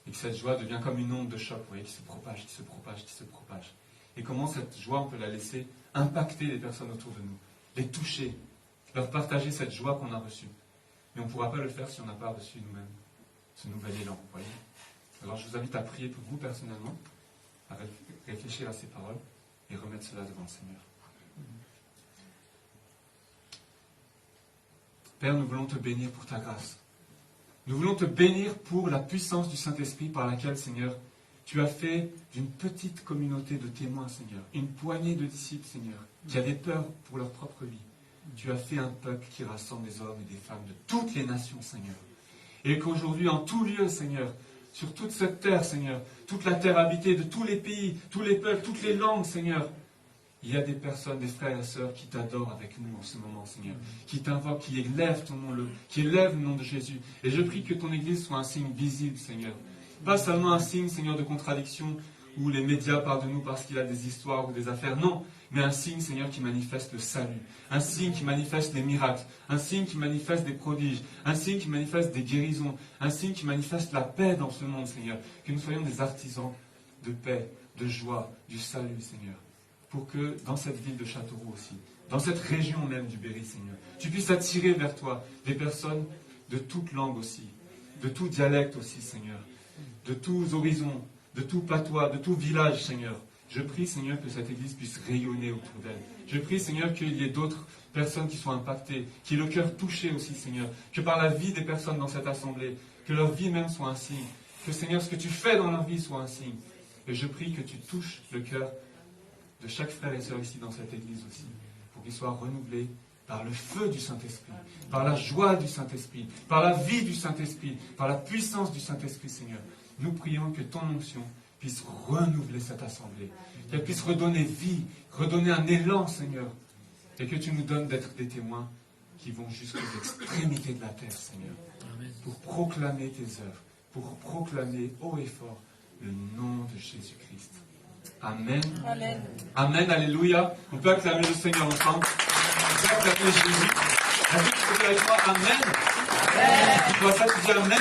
Et que cette joie devient comme une onde de choc, vous voyez, qui se propage, qui se propage, qui se propage. Et comment cette joie, on peut la laisser impacter les personnes autour de nous, les toucher, leur partager cette joie qu'on a reçue. Mais on ne pourra pas le faire si on n'a pas reçu nous-mêmes ce nouvel élan, vous voyez. Alors je vous invite à prier pour vous personnellement, à réfléchir à ces paroles et remettre cela devant le Seigneur. Père, nous voulons te bénir pour ta grâce. Nous voulons te bénir pour la puissance du Saint-Esprit par laquelle, Seigneur, tu as fait d'une petite communauté de témoins, Seigneur, une poignée de disciples, Seigneur, qui avaient peur pour leur propre vie. Tu as fait un peuple qui rassemble des hommes et des femmes de toutes les nations, Seigneur. Et qu'aujourd'hui, en tout lieu, Seigneur, sur toute cette terre, Seigneur, toute la terre habitée de tous les pays, tous les peuples, toutes les langues, Seigneur, il y a des personnes, des frères et sœurs qui t'adorent avec nous en ce moment, Seigneur, qui t'invoquent, qui élèvent ton nom, qui élèvent le nom de Jésus. Et je prie que ton Église soit un signe visible, Seigneur. Pas seulement un signe, Seigneur, de contradiction, où les médias parlent de nous parce qu'il y a des histoires ou des affaires. Non, mais un signe, Seigneur, qui manifeste le salut. Un signe qui manifeste les miracles. Un signe qui manifeste des prodiges. Un signe qui manifeste des guérisons. Un signe qui manifeste la paix dans ce monde, Seigneur. Que nous soyons des artisans de paix, de joie, du salut, Seigneur. Pour que dans cette ville de Châteauroux aussi, dans cette région même du Berry, Seigneur, tu puisses attirer vers toi des personnes de toutes langues aussi, de tout dialecte aussi, Seigneur, de tous horizons, de tout patois, de tout village, Seigneur. Je prie, Seigneur, que cette Église puisse rayonner autour d'elle. Je prie, Seigneur, qu'il y ait d'autres personnes qui soient impactées, qui aient le cœur touché aussi, Seigneur, que par la vie des personnes dans cette assemblée, que leur vie même soit un signe, que, Seigneur, ce que tu fais dans leur vie soit un signe. Et je prie que tu touches le cœur de chaque frère et sœur ici dans cette Église aussi, pour qu'il soit renouvelé par le feu du Saint-Esprit, par la joie du Saint-Esprit, par la vie du Saint-Esprit, par la puissance du Saint-Esprit, Seigneur. Nous prions que ton onction puisse renouveler cette assemblée, qu'elle puisse redonner vie, redonner un élan, Seigneur, et que tu nous donnes d'être des témoins qui vont jusqu'aux extrémités de la terre, Seigneur, pour proclamer tes œuvres, pour proclamer haut et fort le nom de Jésus-Christ. Amen. Amen. Amen. Alléluia. On peut acclamer le Seigneur ensemble. On peut acclamer Jésus. Est-ce que tu peux dire avec moi Amen? Amen. Tu vois ça, tu dis Amen?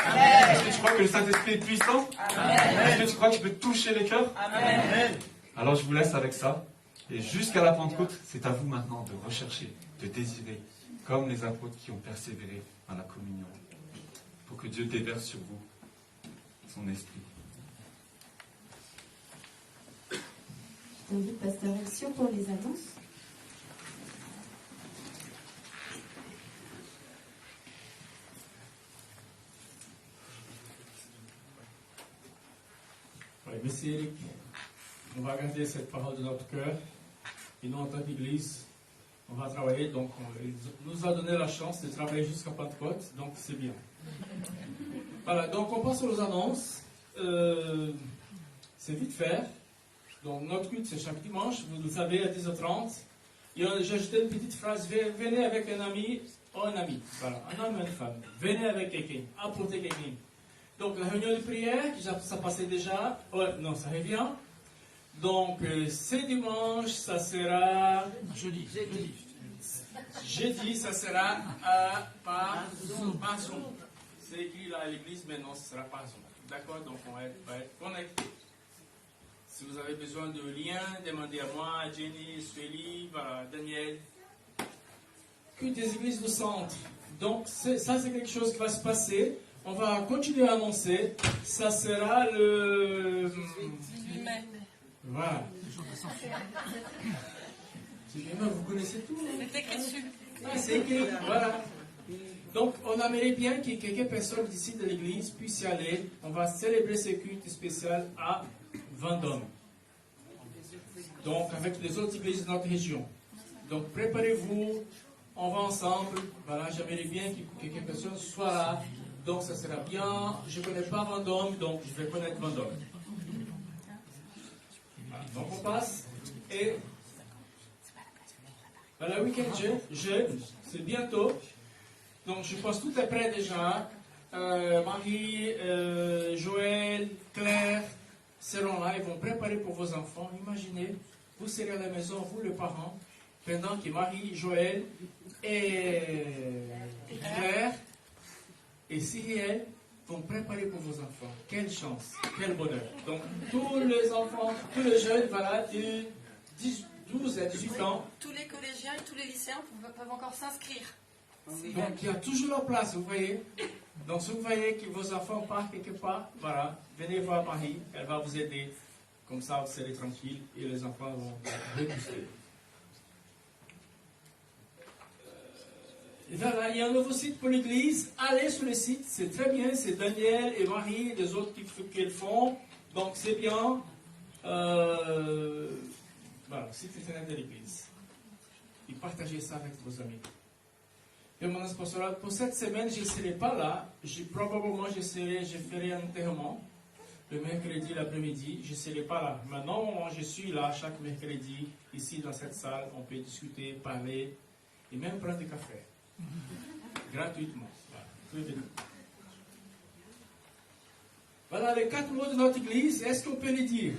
Amen. Est-ce que tu crois que le Saint-Esprit est puissant? Amen. Est-ce que tu crois que tu peux toucher les cœurs? Amen. Alors je vous laisse avec ça. Et jusqu'à la Pentecôte, c'est à vous maintenant de rechercher, de désirer, comme les apôtres qui ont persévéré dans la communion, pour que Dieu déverse sur vous son esprit. J'invite Pasteur Action pour les annonces. Oui, merci Eric. On va garder cette parole de notre cœur. Et nous, en tant qu'Église, on va travailler. Donc, il nous a donné la chance de travailler jusqu'à Pentecôte. Donc, c'est bien. Voilà, donc on passe aux annonces. C'est vite fait. Donc, notre culte, c'est chaque dimanche. Vous le savez, à 10h30. Et j'ai ajouté une petite phrase. Venez avec un ami ou un ami. Voilà, un homme et une femme. Venez avec quelqu'un. Apportez quelqu'un. Donc, la réunion de prière, ça passait déjà. Non, ça revient. Donc, ce dimanche, ça sera... Jeudi. Jeudi, ça sera par Zoom. C'est écrit là à l'église, mais non, ce sera par Zoom. D'accord? Donc, on va être connectés. Si vous avez besoin de liens, demandez à moi, à Jenny, Sueli, voilà, Daniel. Culte des églises du centre. Donc, ça, c'est quelque chose qui va se passer. On va continuer à annoncer. Ça sera le... 18 mai. Voilà. C'est bien, vous connaissez tout. C'est écrit dessus. Ah, c'est écrit, voilà. Donc, on aimerait bien que quelques personnes d'ici de l'église puissent y aller. On va célébrer ce culte spécial à Vendôme. Donc, avec les autres églises de notre région. Donc, préparez-vous. On va ensemble. Voilà, j'aimerais bien que quelques personnes soient là. Donc, ça sera bien. Je ne connais pas Vendôme, donc je vais connaître Vendôme. Voilà, donc, on passe. Et voilà, week-end jeune, c'est bientôt. Donc, je pense tout est prêt déjà. Marie, Joël, Claire seront là. Ils vont préparer pour vos enfants. Imaginez, vous serez à la maison, vous, les parents, pendant que Marie, Joël et Claire et Cyrielle vont préparer pour vos enfants. Quelle chance, quel bonheur. Donc, tous les enfants, tous les jeunes, voilà, de 12 à 18 ans. Tous les collégiens et tous les lycéens peuvent encore s'inscrire. Donc, il y a toujours la place, vous voyez. Donc, si vous voyez que vos enfants partent quelque part, voilà, venez voir Marie, elle va vous aider. Comme ça, vous serez tranquille et les enfants vont repousser. Voilà, il y a un nouveau site pour l'église. Allez sur le site, c'est très bien. C'est Daniel et Marie, les autres qui le font. Donc, c'est bien. Voilà, site internet de l'église. Et partagez ça avec vos amis. Et mon apostolat, pour cette semaine, je ne serai pas là. Probablement, je ferai un enterrement le mercredi l'après-midi. Je ne serai pas là. Maintenant, je suis là chaque mercredi, ici dans cette salle. On peut discuter, parler et même prendre du café. Gratuitement. Voilà. Voilà les 4 mots de notre église. Est-ce qu'on peut les dire?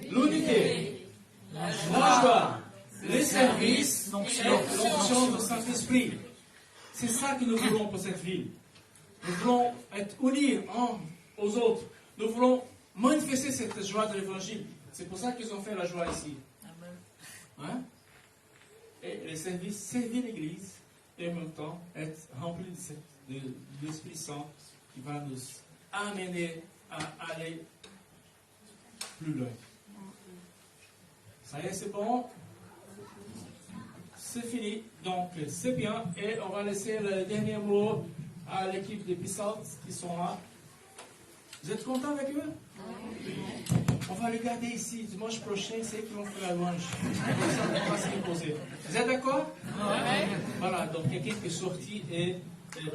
L'unité, la joie, le service et l'onction du Saint-Esprit. C'est ça que nous voulons pour cette ville. Nous voulons être unis aux autres. Nous voulons manifester cette joie de l'évangile. C'est pour ça qu'ils ont fait la joie ici. Hein? Et le service, servir l'église et en même temps être rempli de l'Esprit Saint qui va nous amener à aller plus loin. Ça y est, c'est bon. C'est fini. Donc, c'est bien. Et on va laisser le dernier mot à l'équipe des Pissards qui sont là. Vous êtes contents avec eux? On va les garder ici. Dimanche prochain, c'est eux qui vont faire la louange. Comme ça, on va se reposer. Vous êtes d'accord? Oui. Voilà. Donc, quelqu'un qui est sorti et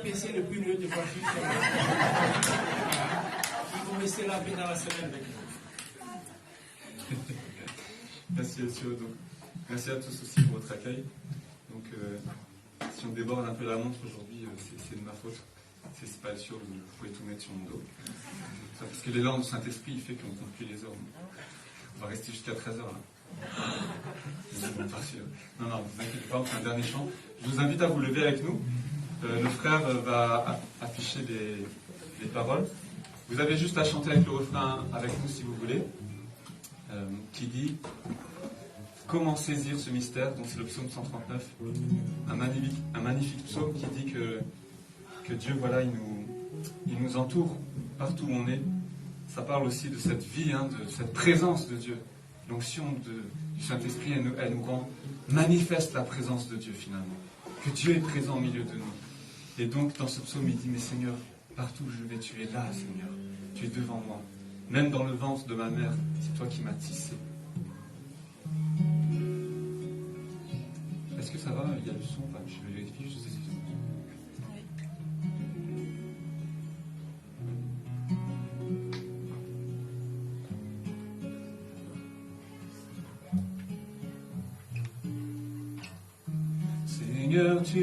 percer le pneu de voiture. Ils vont rester là dans la semaine avec nous. Merci Monsieur. Donc, merci à tous aussi pour votre accueil. Donc, si on déborde un peu la montre aujourd'hui, c'est de ma faute. C'est pas sûr, vous pouvez tout mettre sur mon dos. Parce que l'élan du Saint-Esprit, il fait qu'on ne compte plus les heures. On va rester jusqu'à 13h là. Bon, pas sûr. Non, ne vous inquiétez pas, on fait un dernier chant. Je vous invite à vous lever avec nous. Le frère va afficher les paroles. Vous avez juste à chanter avec le refrain avec nous si vous voulez. Qui dit comment saisir ce mystère, donc c'est le psaume 139, un magnifique psaume qui dit que Dieu, voilà, il nous entoure partout où on est. Ça parle aussi de cette vie, de cette présence de Dieu l'onction du Saint-Esprit, elle nous rend manifeste la présence de Dieu finalement. Que Dieu est présent au milieu de nous. Et donc dans ce psaume, il dit, mais Seigneur, partout où je vais, tu es là, Seigneur. Tu es devant moi. Même dans le ventre de ma mère, c'est toi qui m'as tissé. Est-ce que ça va? Il y a du son? Enfin, je vais vérifier juste si c'est bon. Seigneur, tu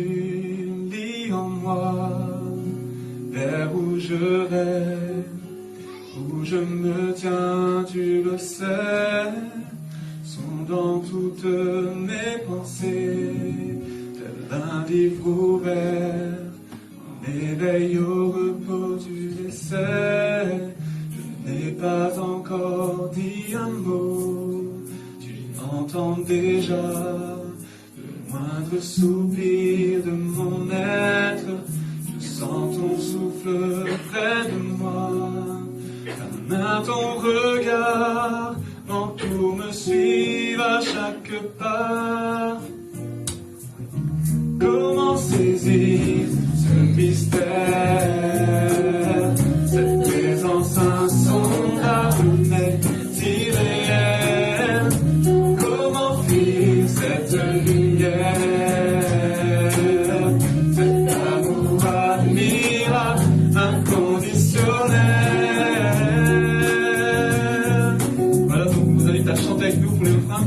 lis en moi vers où je rêve, où je me tiens, tu le sais, sondant toutes mes pensées, tel un livre ouvert, en éveil au repos, tu le sais, je n'ai pas encore dit un mot, tu entends déjà le moindre soupir de mon être, je sens ton souffle près de moi, ta main, ton regard, m'entoure, me suivent à chaque pas. Comment saisir ce mystère, cette présence insondable mais si réelle? Comment fuir cette lumière, cet amour admirable, inconditionnel? Voilà, donc vous invite à chanter avec nous pour les refrains.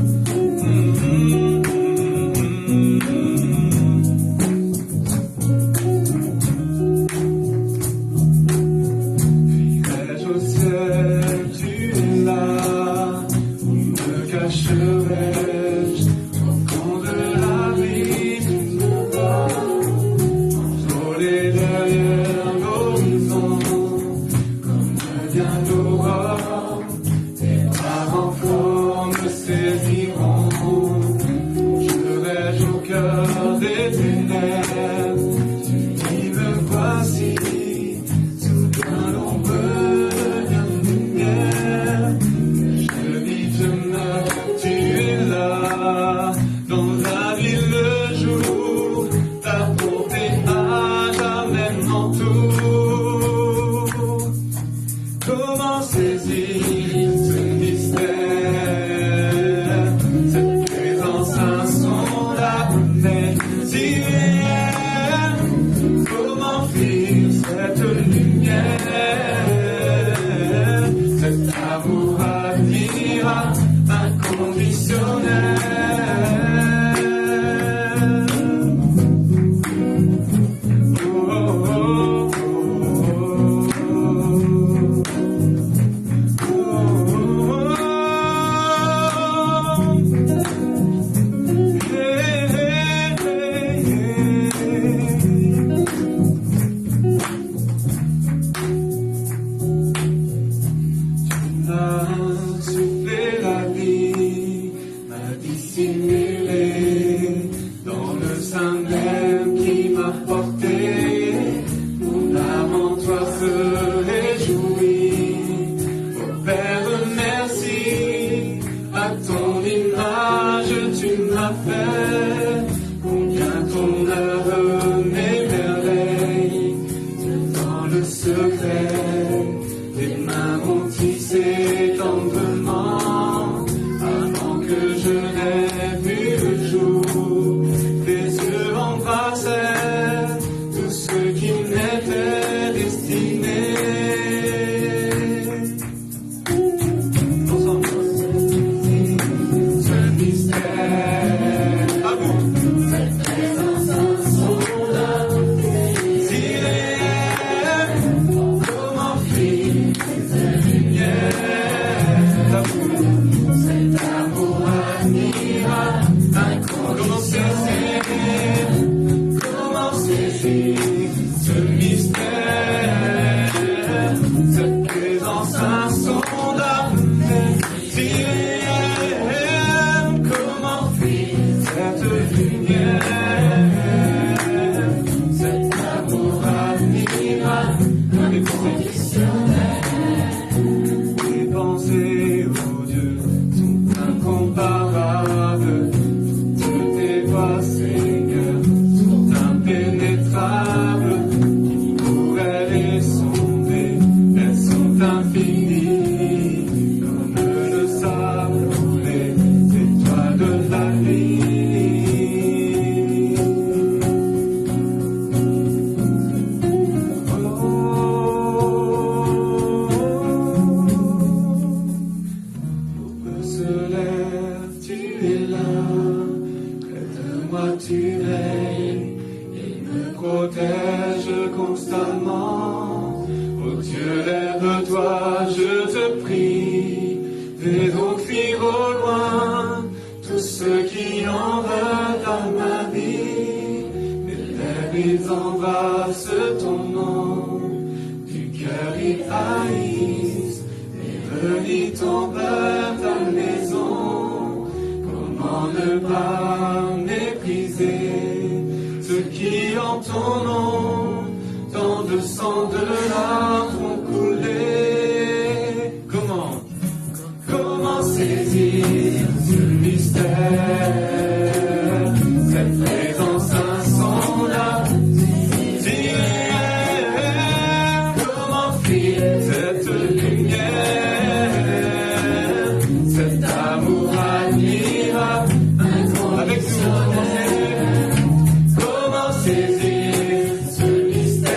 tu règnes et me protèges constamment. Oh Dieu, lève-toi, je te prie. Fais donc fuir au loin tous ceux qui en veulent à ma vie. Mes lèvres, ils embrassent ton nom. Du cœur, ils haïssent. Les relis tombent ta maison. Comment ne pas mépriser ceux qui en ton nom, tant de sang, de larmes ont coulé. Comment saisir ce mystère, cette présence insondable? Comment fuir cette lumière, cet amour admirable? Avec nous, comment saisir ce mystère,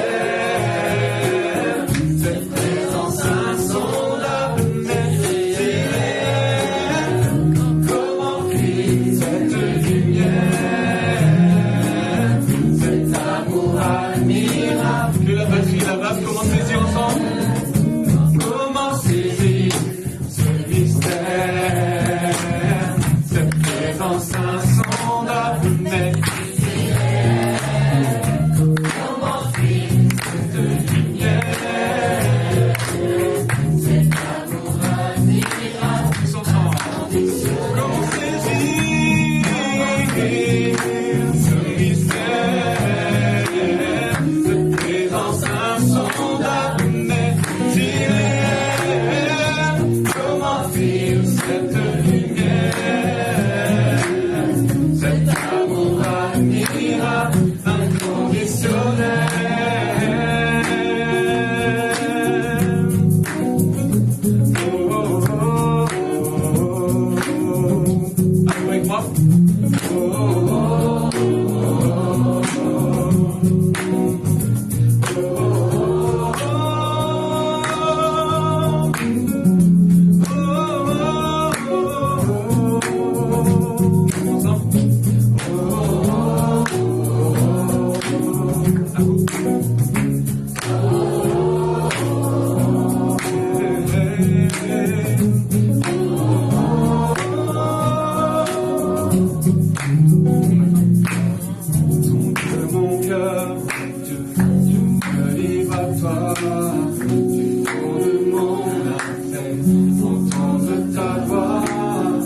cette présence insondable? Comment fuir cette lumière, cet amour admirable? Que la batterie, la basse, comment saisir ensemble? Comment saisir ce mystère, cette présence insondable? Mais comment fuir cette lumière, cet amour admirable? Tous ensemble. Comment saisir ce mystère, cette présence insondable? Mais comment fuir cette lumière, cet amour admirable, inconditionnel? Oh, oh, oh, oh. Avec moi. Oh, oh, mon cœur, je me livre à toi. Du fond de mon âme, entendre ta voix.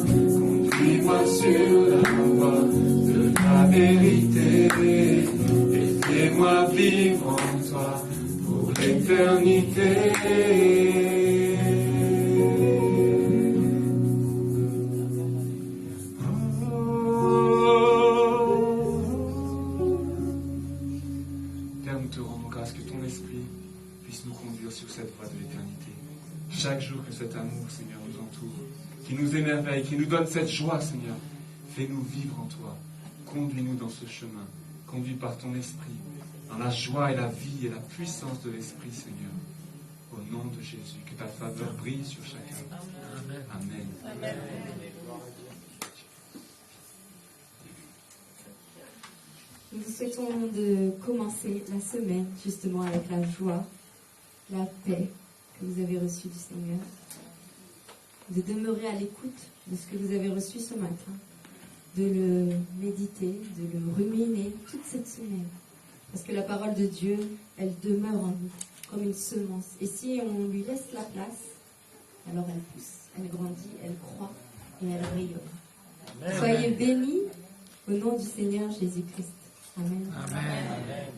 Conduis-moi sur la voie de la vérité et fais-moi vivre en toi pour l'éternité. Père, nous te rendons grâce que ton esprit puisse nous conduire sur cette voie de l'éternité. Chaque jour que cet amour, Seigneur, nous entoure, qui nous émerveille, qui nous donne cette joie, Seigneur, fais-nous vivre en toi. Conduis-nous dans ce chemin, conduit par ton esprit, dans la joie et la vie et la puissance de l'esprit, Seigneur. Au nom de Jésus, que ta faveur brille sur chacun. Amen. Amen. Nous vous souhaitons de commencer la semaine justement avec la joie, la paix que vous avez reçue du Seigneur, de demeurer à l'écoute de ce que vous avez reçu ce matin, de le méditer, de le ruminer toute cette semaine. Parce que la parole de Dieu, elle demeure en nous comme une semence. Et si on lui laisse la place, alors elle pousse, elle grandit, elle croît et elle rayonne. Amen. Soyez bénis au nom du Seigneur Jésus-Christ. Amen. Amen. Amen.